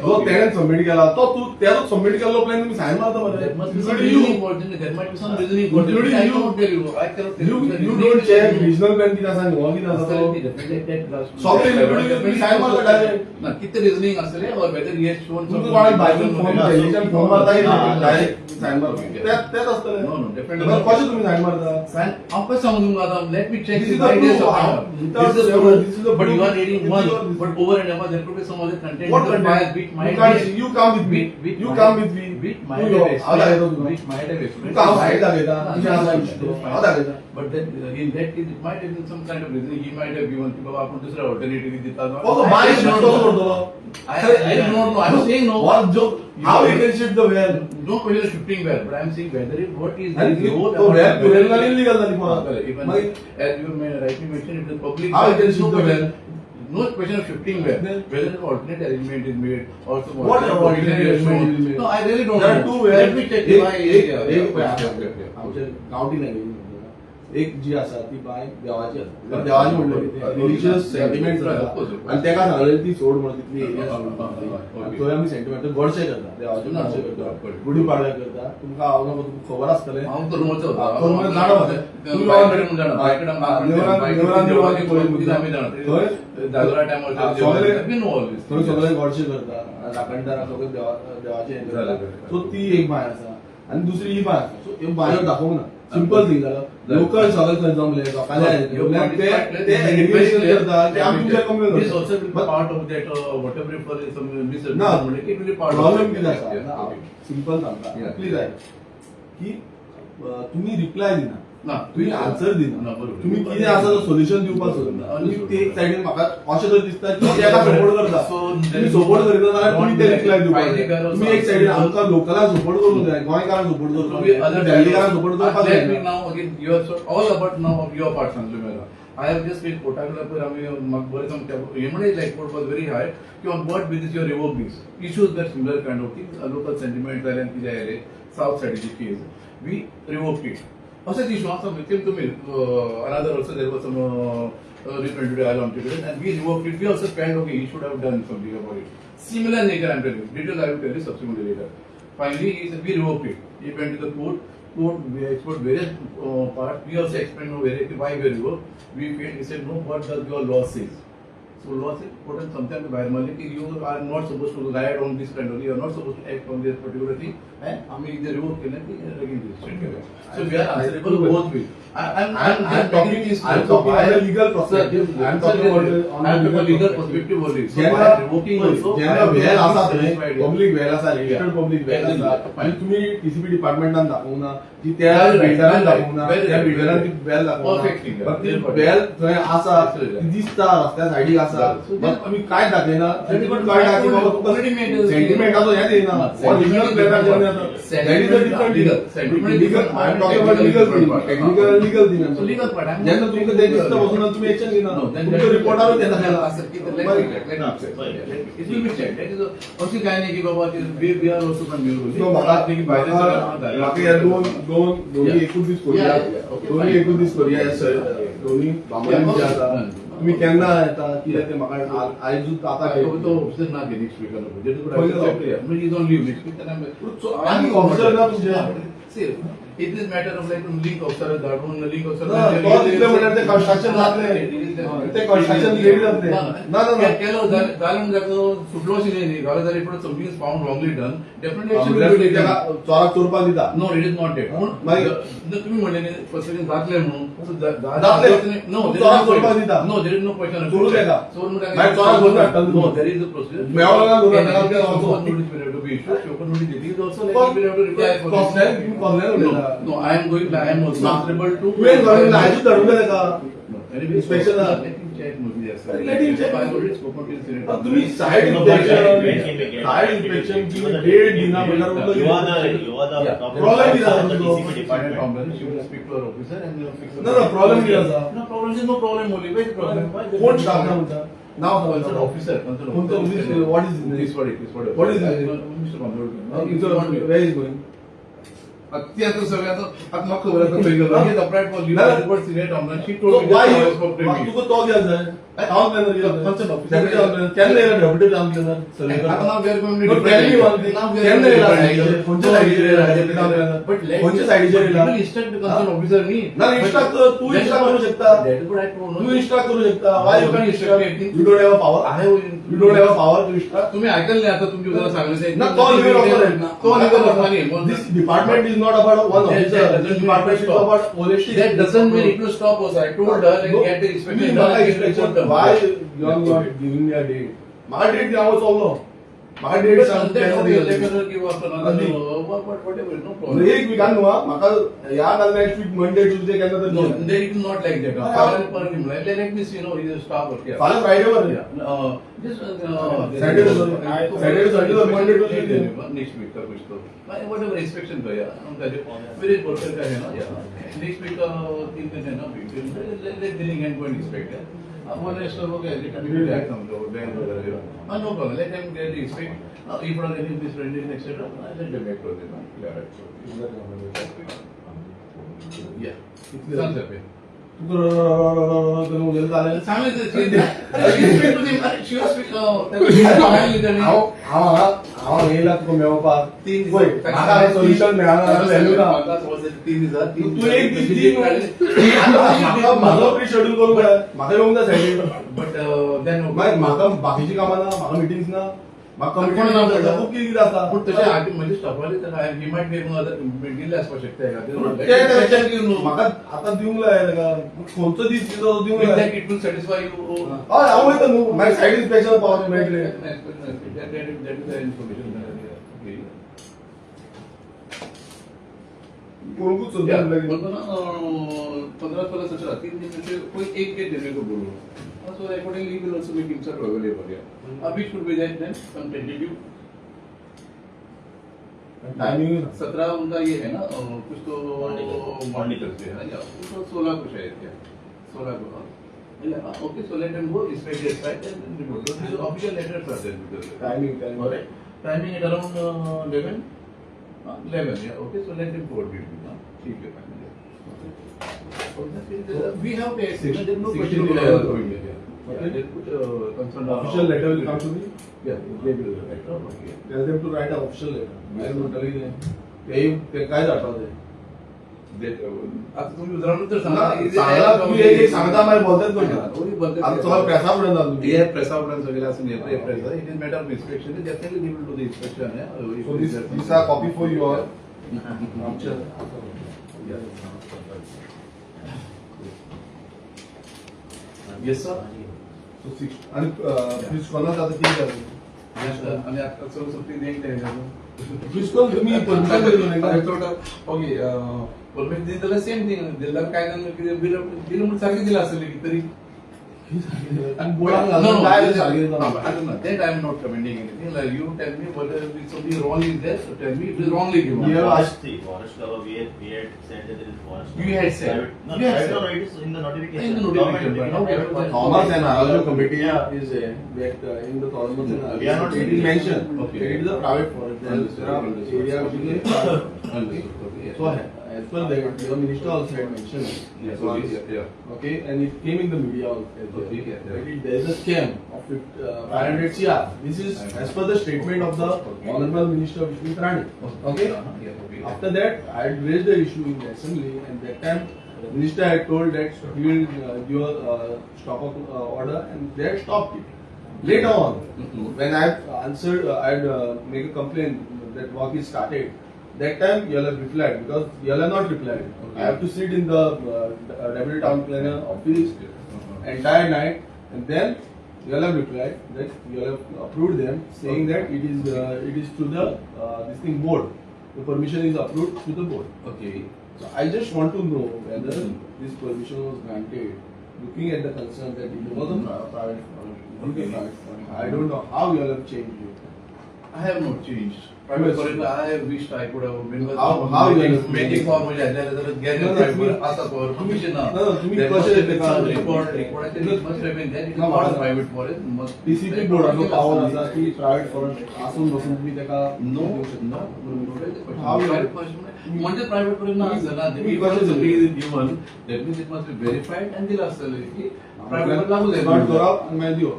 B: जो तेणें सबमीट केला तो तू त्याचो सबमीट केल्लो प्लॅन तुम्ही सायन मारता
C: There must be some
B: मरे
C: reasoning for it. There might be some reasoning for it.
B: Including
C: I
B: you.
C: cannot tell you. I cannot tell you.
B: you don't check regional plan कितें आसा आणि हो कितें आसा तो सगळे including तुम्ही सायन मारता डायरेक्ट
C: ना किती reasoning असले or whether he has shown
B: तुमचं
C: some
B: कोणाक बायजून फोन टेलिग्राम फोन मारता डायरेक्ट सायन मारता तेच असतलें
C: No, no, definitely.
B: कशें तुम्ही सायन मारता
C: हांव कशें सांगू तुमकां आतां let me check
B: This is
C: the
B: the
C: ideas
B: proof.
C: of
B: Without
C: this is
B: ever-
C: proof.
B: this is the
C: But you
B: proof.
C: are reading
B: This
C: one
B: is the-
C: but over and above there could be some other content
B: What
C: in the
B: content?
C: file which
B: You
C: might
B: can't
C: be
B: see. You come with me.
C: which
B: You
C: might-
B: come with me.
C: which
B: You
C: might
B: go.
C: have
B: हांव दाखयता
C: explained
B: तुका.
C: which might have
B: तुका
C: explained
B: हांव side दाखयता
C: No,
B: तुजें
C: no,
B: आसा
C: no,
B: विषय
C: no,
B: हांव दाखयता
C: but then in that case it might have been some kind of reason he might have given की बाबा आपण दुसरा alternative दिता ना
B: हो बाय शिफ्ट कसो करतलो
C: I don't know. I'm saying no.
B: What joke? How you can shift the well?
C: No question of shifting where, but I'm saying whether it what is
B: आणि
C: the role
B: तो
C: about
B: well
C: whether
B: पुरेल
C: it
B: नाही
C: is-
B: illegal झाली
C: Correct. Even
B: मागीर
C: as you may rightly mentioned, it is public.
B: How you can
C: no
B: shift the
C: question-
B: well?
C: No question of shifting where,
B: Then-
C: whether an alternate arrangement is made or some
B: What
C: alternate
B: alternate arrangement is made?
C: No, I really don't
B: There are
C: know.
B: two wells.
C: Let me check
B: एक
C: my
B: एक
C: area.
B: एक आमच्या गावठी language एक जी आसा ती bye देवाची आसा देवाची म्हणल्यार रिलिजियस सेंटिमेंट्स आसा आणि तेका सांगलेली ती सोड म्हणून तितली एरिया थंय आमी सेंटिमेंट गोडशे करता देवाचे गोडशे करता गुडी पाडव्या करता तुमकां हांव नकळो तुमकां खबर आसतलें
C: हांव करमोचो होतो.
B: हां, करमोचो जाणा होता.
C: तुम्ही बायकडे म्हणून जाणा. बायकडे आम्ही
B: देवरान-
C: बायकडे
B: देवरान-
C: देवाची
B: देवरान-
C: पळय आम्ही जाणा.
B: थंय
C: जागरा टायमार
B: हां, सगळे
C: we know all this.
B: थंय सगळे गोडशे करता राखणदारा सगळे देवाचे हें करता सो ती एक बाय आसा आणि दुसरी ही बाय आसा सो ह्यो बायो दाखोवंक ना सिंपल थिंग जालो लोकल सगळे थंय जमले लोकांले ते एग्रीमेंट करता ते आमी तुमच्या complain
C: This also will be
B: करता
C: part of that, whatever for some
B: ना
C: misunderstanding, it will be part of
B: problem
C: it.
B: कितें
C: Yeah,
B: आसा
C: okay.
B: सिंपल सांगता
C: Yeah.
B: प्लीज आय की तुम्ही रिप्लाय दिना
C: ना,
B: तुम्ही आन्सर दिना
C: ना, बरोबर.
B: तुम्ही कितें आसा तो सोल्युशन दिवपाक सोदना तुम्ही ते एक सायडीन म्हाका अशें तरी दिसता की तेका सपोर्ट करता
C: So,
B: तुम्ही सपोर्ट करिना जाल्यार तुम्ही ते रिप्लाय दिवपाक
C: फायदे
B: जाय.
C: करा
B: तुम्ही एक सायडीन आमकां लोकलांक सपोर्ट करूंक जाय गोंयकारांक सपोर्ट
C: So
B: करूंक
C: we
B: जाय
C: other
B: दिल्लीकारांक सपोर्ट करपाक
C: let me
B: जाय
C: now again you are all about now of your part सांगतो मला. I have just been कोटाकला पर आम्ही मग बरेच एमडे like what was very high कि on what basis you revoke these issues were similar kind of things local sentiment झाले आणि किती आहे south side ची case we revoked it. Also the issue also came to me another also there was some recent today आमच्याकडे and we revoked it. We also felt okay he should have done something about it. Similar nature I'm telling you. Details I will tell you subsequently later. Finally he said we revoked it. He went to the court. We explored various parts. We also explained why we revoked. We felt he said no. What does your law says? So law says important sometimes by Malik you are not supposed to riot on this kind of you are not supposed to act on this particular thing. And I mean the revoke again this. So we are answerable both ways. I'm talking this.
B: I'm talking on the legal process. I'm talking about
C: I'm talking legal perspective only. So
B: जेन्ना
C: by revoking also.
B: जेन्ना well आसा थंय
C: satisfied.
B: Public well आसा registered public well आसा आणि तुम्ही TCP डिपार्टमेंटान दाखोवंक ना की त्या
C: Very right,
B: बिल्डरान
C: very
B: दाखोवंक ना
C: right,
B: त्या
C: very
B: बिल्डरान
C: right.
B: ती वेल दाखोवंक
C: Perfect thing,
B: ना पण ती
C: very good.
B: वेल थंय आसा
C: Absolutely.
B: ती दिसता रस्त्या सायडीक आसा
C: So
B: पण आमी कांयच दाखयना
C: Then
B: पण
C: you
B: काय
C: have
B: दाखय
C: to
B: Baba
C: already made a-
B: सेंटिमेंटाचो हें दिना ओरिजिनल प्लेनार जेन्ना that is a different
C: Legal.
B: legal
C: Sentiment
B: legal
C: is
B: I'm talking about legal thing technical and legal thing
C: So legal part, I'm not-
B: जेन्ना तुमकां ते दिसता बसून तुम्ही एक्शन घेना
C: No, then
B: तुमच्या रिपोर्टारूच येता
C: It will be checked. That is अशी काय नाही की बाबा we are also confused.
B: So, म्हाका ह्या दोन्ही एकूच दीस करूया
C: Yeah, yeah, okay,
B: दोन्ही
C: fine.
B: एकूच दीस करूया दोन्ही बांबोलीम जे आसा तुम्ही केन्ना येता कितें ते म्हाका आयजूच आता
C: तो ऑफिसर ना ते next week La. That is what I
B: पहिले
C: said.
B: officer.
C: But he's on leave next week. And I'm
B: आनी ऑफिसर ना तुमचे
C: See, it is matter of like link officer धाडून link officer
B: तो तितले म्हणल्यार ते कन्स्ट्रक्शन जातले ते कन्स्ट्रक्शन रेडी जातले ना ना ना
C: केलो जालन जातो सुटलो अशी नाही घाला जाल्यार if something is found wrongly done definitely action will
B: आमल्यार
C: be
B: तेका
C: taken.
B: चोराक चोरपाक दिता
C: No, it is not that.
B: मागीर?
C: तुम्ही म्हणले फसवेन जातले म्हणून So
B: जातले.
C: No,
B: तू
C: there is
B: चोराक
C: no
B: चोरपाक
C: question.
B: दिता.
C: No, there is no question.
B: Churu तेका.
C: चोर म्हणटा
B: मागीर चोराक धरून हाडटा
C: No, there is a procedure.
B: मेळो ना धरून हाडटा
C: Notice
B: ते also.
C: will have to be issued. Open notice it is also like you will have to reply for
B: कसल्याय
C: this.
B: कसल्याय
C: No,
B: उलयता
C: no, I am also answerable to.
B: तुवें धरून आयजूच धाडून तेका inspection
C: let him check maybe yes.
B: Let him check.
C: I already spoken to the senator.
B: तुम्ही side
E: No, but
B: inspection
E: when can we get-
B: side inspection की date दिना पडणार म्हटलं
E: You are the
C: Yeah.
E: top
B: Problem is
E: of the
B: that-
E: TCP
C: Finance
E: department.
C: company, she will speak to her officer and they will fix the
B: No, no, problem is that-
C: No problem, there is no problem only. Where is the problem? Why there is
B: कोण
C: no
B: staff
C: problem?
B: म्हणता नाव
C: Concerned
B: सांगा
C: officer, concerned
B: कोणतं
C: officer.
B: what is his name?
C: This what it is.
B: What is his name?
C: Mr. Control.
B: where is going
C: ते आता सगळ्यांचं आता मग खबर आता खंय गेलो. He has applied for leave
B: No, no.
C: report senior Tomlin. She
B: so
C: told me
B: why
C: that
B: you
C: I spoke to me.
B: तुका तो घ्यायचा आहे टाउन प्लॅनर
C: Concerned officer.
B: केन्ना येयला डेप्युटी टाउन प्लॅनर सर्वे
C: आता now we are going to
B: No,
C: different
B: tell me one thing.
C: Now we are
B: केन्ना
C: going to
B: येयला
C: different
B: सायडीचेर?
C: angle.
B: खंयच्या सायडीचेर येयला deputy town planner
C: But let
B: खंयच्या सायडीचेर येयला
C: you will instruct the concerned officer me.
B: ना instruct कर, तू
C: That is
B: instruct
C: what-
B: करू शकता.
C: That is what I told.
B: तू instruct करू शकता why you can
C: instruct
B: instruct
C: me?
B: you don't have a power
C: I have
B: you don't have a power to instruct
C: तुम्ही ऐकलं नाही आता तुमची जरा सांगायचं
B: ना तो legal officer आहे ना
C: तो legal officer आहे.
B: this department is not about one
C: That-
B: officer
C: that
B: this
C: doesn't
B: department is
C: mean to
B: about holistic
C: That doesn't mean it will stop us. I told her and
B: No,
C: get the inspection
B: तुम्ही
C: done.
B: मला
C: and
B: inspection
C: report them.
B: why you are not giving me a date माझा date द्यावं चाललो माझा date
C: But
B: सांग
C: sometimes
B: केन्ना
C: we
B: दिला.
C: let her give after another,
B: Nothing.
C: whatever, no problem.
B: म्हणजे एक विकान न्हू म्हाका ह्या नाल्यार नेक्स्ट वीक मंडे ट्युजडे केन्ना तर
C: No,
B: दिया.
C: they it is not like that.
B: Yeah.
C: Parallel per him. Let me see, he is a staff worker. Yeah.
B: फाल्यां Friday were
C: Just
B: Saturday to Sunday or Monday to Tuesday.
C: next week का कुछ तो whatever inspection का या मेरे worker का है ना या next week का 3 दिन है ना let the hand go and inspect है अब one is हो गया let me do that some job then वगैरह no problem let them get inspect if not any this rendering etc let them make for them yeah सांग
B: करून उद्या चालेल
C: सांगायचं she was speak
B: हांव येयला तुका मेळपाक
C: तीन
B: पळय म्हाका सोल्युशन मेळना व्हॅल्यू ना तू एक दीस दी न्हू म्हाका म्हाजो प्री शेड्यूल करूंक जाय म्हाका येवंक जाय सायडीन
C: but then
B: मागीर म्हाका बाकीची कामां ना म्हाका मिटिंग्स ना म्हाका
C: कोण
B: कमिटी
C: ना करता?
B: खूब कितें आसा
C: पण तसे आधी म्हणजे स्टाफवाले तर काय ही माइट बी गेले असू शकते का
B: म्हाका आतां दिवंक जाय ताका खंयचो दीस दिलो तो दिवंक जाय
C: इट विल सॅटिस्फाय यू
B: हय हांव वयता न्हू मागीर सायड इन्स्पेक्शन पावत मेळटलें कोणकूच सोदूंक लागीं
C: 15 सचरा 3 दिन में कोई एक के देने को बोलो so accordingly we will also make himself available yeah which would be that then some tentative
B: timing
C: 17 उनका ये है ना कुछ तो मॉनिटर से है या तो 16 कुछ है क्या 16 को okay so let them go inspect their site and report these official letters are there because
B: timing
C: alright timing at around 11 yeah okay so let them forward it ठीक है we have a there no question
B: official letter will come to me
C: yeah they will letter
B: tell them to write an official letter I am not telling them ते काय जातात
C: आता तुम्ही उदाहरण तर
B: सांगा तुम्ही एक सांगता मागीर बोलतात कोण आता तुम्हाला प्रेसा फुडें जाता
C: ये प्रेसा उडन सगळे असं नाही ये प्रेसा it is matter of inspection definitely we will do the inspection
B: so this are copy for you all
C: yes sir
B: so 6 आणि प्लीज कोणाच आता किती झालं
C: आणि आता सर्व सुट्टी देईन त्या
B: प्लीज कोण तुम्ही परमिशन दिलो नाही का
C: ओके परमिशन दिली त्याला सेम थिंग दिला काय बिल बिल म्हणून सारखे दिला असेल की तरी
B: आणि बोलांक घालून काय सांगितलं
C: That I am not commenting anything. Like you tell me whether something wrong is there, so tell me it is wrongly given.
B: Yeah.
E: See, forest cover, we had said that there is forest cover.
C: You had said.
E: Private- No,
C: You had
E: private
C: said.
E: cover, it is in the notification.
C: In the notification,
E: Government
C: but now we have to-
B: Thomas and Arjun committee is that in the Thomas and
E: We are not
B: it is mentioned
C: Okay.
B: it is a private forest there are area which is private. So as per that the minister also had mentioned
C: Yes,
B: so,
C: yeah.
B: okay and it came in the media also
C: Okay, yeah.
B: there is a scam of 500 CR this is as per the statement of the honorable minister Vishnu Karani okay after that I had raised the issue in the assembly and that time the minister had told that he will give a stop of order and they had stopped it. Later on, when I had answered, I had made a complaint that work is started. That time you all have replied because you all have not replied.
C: Okay.
B: I have to sit in the deputy town planner office entire night and then you all have replied that you all have approved them saying that it is through the this thing board. The permission is approved through the board.
C: Okay.
B: So I just want to know whether this permission was granted looking at the concern that you know the private fund, I don't know how you all have changed it.
C: I have not changed. Private foreign, I wished I could have been.
B: How you have
C: making for me as well as getting
B: No,
C: private as a for commission.
B: No, तुम्ही
C: There
B: कसे
C: must have been
B: ते
C: some
B: काम-
C: report. I think it must have been that it is
B: No,
C: not
B: no.
C: private forest. Must.
B: TCP बोर्डाचो power आसा की private fund आसून बसून तुम्ही त्याका
C: No,
B: देऊ शकता.
C: no.
B: How you-
C: Private forest म्हणजे private forest ना असं ना.
B: तुम्ही
C: If
B: कसे
C: somebody
B: दिले?
C: is given, that means it must be verified and दिला असेल की private forest लागू जाईल.
B: नॉट करा आणि दियो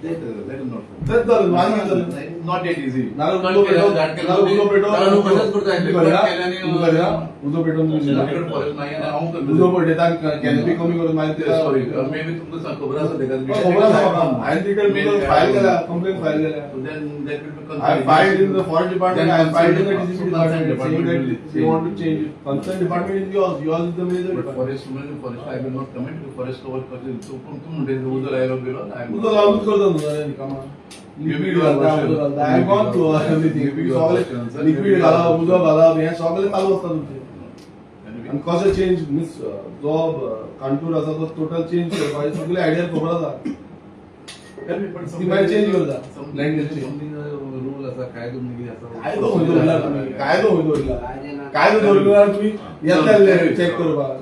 C: That is not.
B: तेच झालं माझं झालं
C: Not that easy.
B: नारळ
C: Not
B: उदो
C: केलं,
B: पेटो
C: that केलं,
B: नारळ उदो पेटो
C: नारळ कशाच करता येईल?
B: करूया,
C: केल्याने,
B: करूया, उदो पेटोन
C: Selected forest नाही आणि हांव करतो.
B: उदो पेटयता कॅनपी कमी करून मागीर तेका
C: सॉरी मे बी तुमकां खबर आसा तेका
B: खबर आसा म्हाका हांवें तिकडे फायल केल्या कंप्लेंट फायल केल्या
C: then that will be
B: I filed in the forest department. I filed in the
C: Concerned
B: DCP department saying that
C: department
B: you want to change it. Concerned department is yours. Yours is the major
C: But
B: department.
C: forest म्हणजे forest I will not comment to forest cover कसे तो पण तू म्हणते उजळ आयलो गेलो
B: तुझं लावून करतो तुझं रिकामा. Liquid घालता, उदक घालता. I have gone through everything. सगळे liquid घाला, उदक घाला, हे सगळे चालू असतात तुमचे. आणि कसं चेंज मीन्स जो कांटूर आसा तो टोटल चेंज करपाची सगळे आयडिया खबर आसा. ती मागीर चेंज करता. Land change.
C: रूल असा काय तुम्ही
B: काय तो होय दवरला तुम्ही? काय तो होय दवरला? काय तो दवरला तुम्ही? येतले चेक करपाक.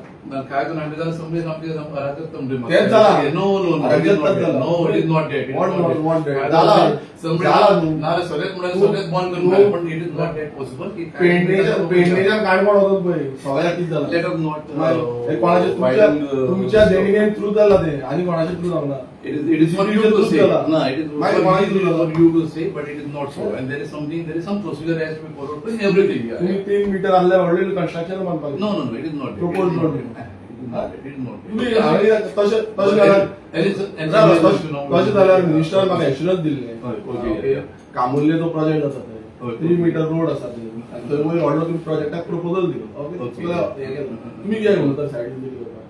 C: काय तो नांडे जाऊन समजेल आमच्या घरातच तमडे
B: तेच झाला.
C: नो नो नो
B: राज्यात तेच झाला.
C: No it is not date
B: What not want that? झाला. झाला तू.
C: ना सगळ्यात म्हणून सगळ्यात बंद करून पण it is not date possible की
B: पेडणेच्या काणकोण होतो पळय सगळ्यात किती झालं
C: लेट अस नॉट
B: हे कोणाच्या तुमच्या देणगीने थ्रू झाला ते आणि कोणाच्या थ्रू जावना
C: It is for you to say. No, it is
B: My
C: for
B: point is
C: you to say, but it is not so. And there is something, there is some procedure has to be followed in everything. Yeah.
B: तुम्ही 3 metre आणल्या already construction बांधपाक
C: No, no, no, it is not.
B: Proposed road.
C: It is not.
B: तुम्ही आणि तसे तसे जाल्यार
C: There is
B: तसे जाल्यार मिनिस्टर म्हाका एश्युरन्स दिल्ले
C: Okay.
B: कामुर्ले जो प्रोजेक्ट आसा
C: Okay.
B: ते 3 मीटर रोड आसा ते आणि थंय वयर व्हडलो तुम्ही प्रोजेक्टाक प्रपोजल दिलो
C: Okay.
B: ओके तुम्ही कित्याक म्हणटा सायडीन दिली करपाक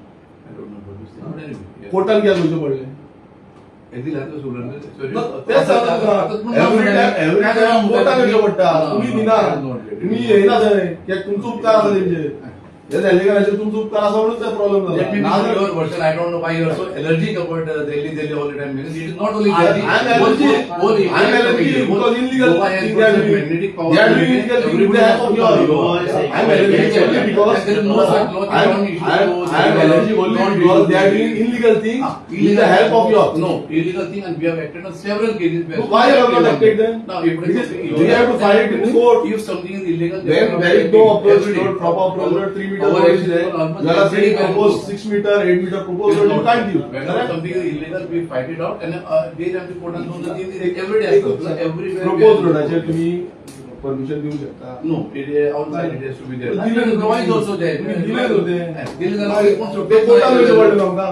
C: I don't know what to say. But anyway, yeah.
B: कोर्टान कित्याक वयचे पडले
C: Easy लागतं सोडून.
B: तेच सांगता तुका एव्हरी टाइम कोर्टान वयचे पडटा तुम्ही दिना तुम्ही येयना थंय कित्याक तुमचो उपकार आसा तेंचेर हे एलिगेशनाचे तुमचो उपकार आसा म्हणून ते प्रॉब्लेम
C: Let me
B: जाला
C: know your version. I don't know why you are so allergic about Delhi all the time. Because it is not only
B: I
C: Delhi.
B: am allergic.
C: Whole
B: I am allergic because illegal
C: Goa has
B: thing
C: got
B: they are
C: some
B: doing.
C: magnetic
B: They
C: power.
B: are doing illegal thing with the help of your
E: Goa is
B: I am allergic only because
C: And there is no such law.
B: I am allergic only because they are doing illegal things with the help of your.
C: No, illegal thing, and we have acted on several cases.
B: So why you have not acted then?
C: No, if
B: It
C: it
B: is-
C: is
B: we have to file it in court.
C: If something is illegal,
B: Then there is no approach road, proper approach road, 3 meter road is there. You are saying propose 6 meter, 8 meter proposed road, you can't give.
C: Whenever something is illegal, we fight it out, and they have to put on every day. Everywhere.
B: Proposed roadaचेर तुम्ही permission देऊ शकता.
C: No, outside it has to be there.
B: दिले
C: And
B: नव्हते.
C: Goa is also there.
B: तुम्ही दिले नव्हते.
C: दिले जाणार कोण
B: ते कोर्टान वयचे पडले तुमकां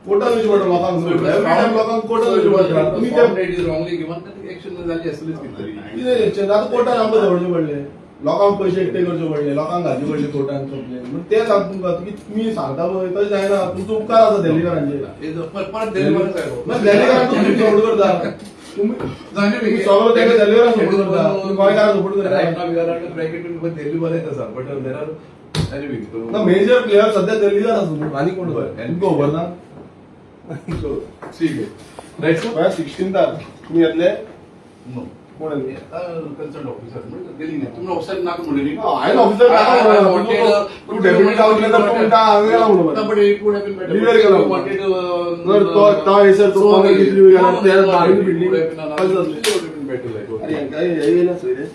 B: कोर्टान वयचे पडले लोकांक एवरी टाइम लोकांक कोर्टान वयचे पडटा तुम्ही ते
C: is wrongly given, that action झाली असेलच कितीतरी.
B: कितें तेंचे आतां कोर्टान आमकां दवरचे पडले लोकांक पयशे एकटे करचे पडले लोकांक घालचे पडले कोर्टान कंप्लेन म्हणजे ते सांग तुमकां की तुम्ही सांगता पळय तशें जायना तुमचो उपकार आसा दिल्लीकरांचेर
C: परत दिल्लीवर काय
B: मागीर दिल्लीकरांक तुम्ही सपोर्ट करता तुम्ही तुम्ही सगळं तेका दिल्लीकरांक सपोर्ट करता तुम्ही गोंयकारांक सपोर्ट
C: Right
B: करता
C: now we are under bracket with Delhi वाले तसा, but there are anyway. So
B: ना मेजर प्लेयर सध्या दिल्लीकर आसा आनी कोण तुमकां खबर ना
C: so ठीक आहे. Right sir?
B: 16 तुम्ही येतले
C: No.
B: कोण येतले
C: Concerned officer. दिल्ली नाही. तुम्ही ऑफिसर नाका म्हणले
B: हांवें ऑफिसर तू डेप्युटी कावन्सिलर तो म्हणटा हांवें गेला म्हणून
C: but it would have been better.
B: Leave it alone.
C: You wanted
B: जर तो हैसर तो
C: so
B: कोणी कितली
C: no,
B: गेला त्या
C: no,
B: maroon
C: it
B: building
C: would have been better, like,
B: अरे काय येयला सोयरे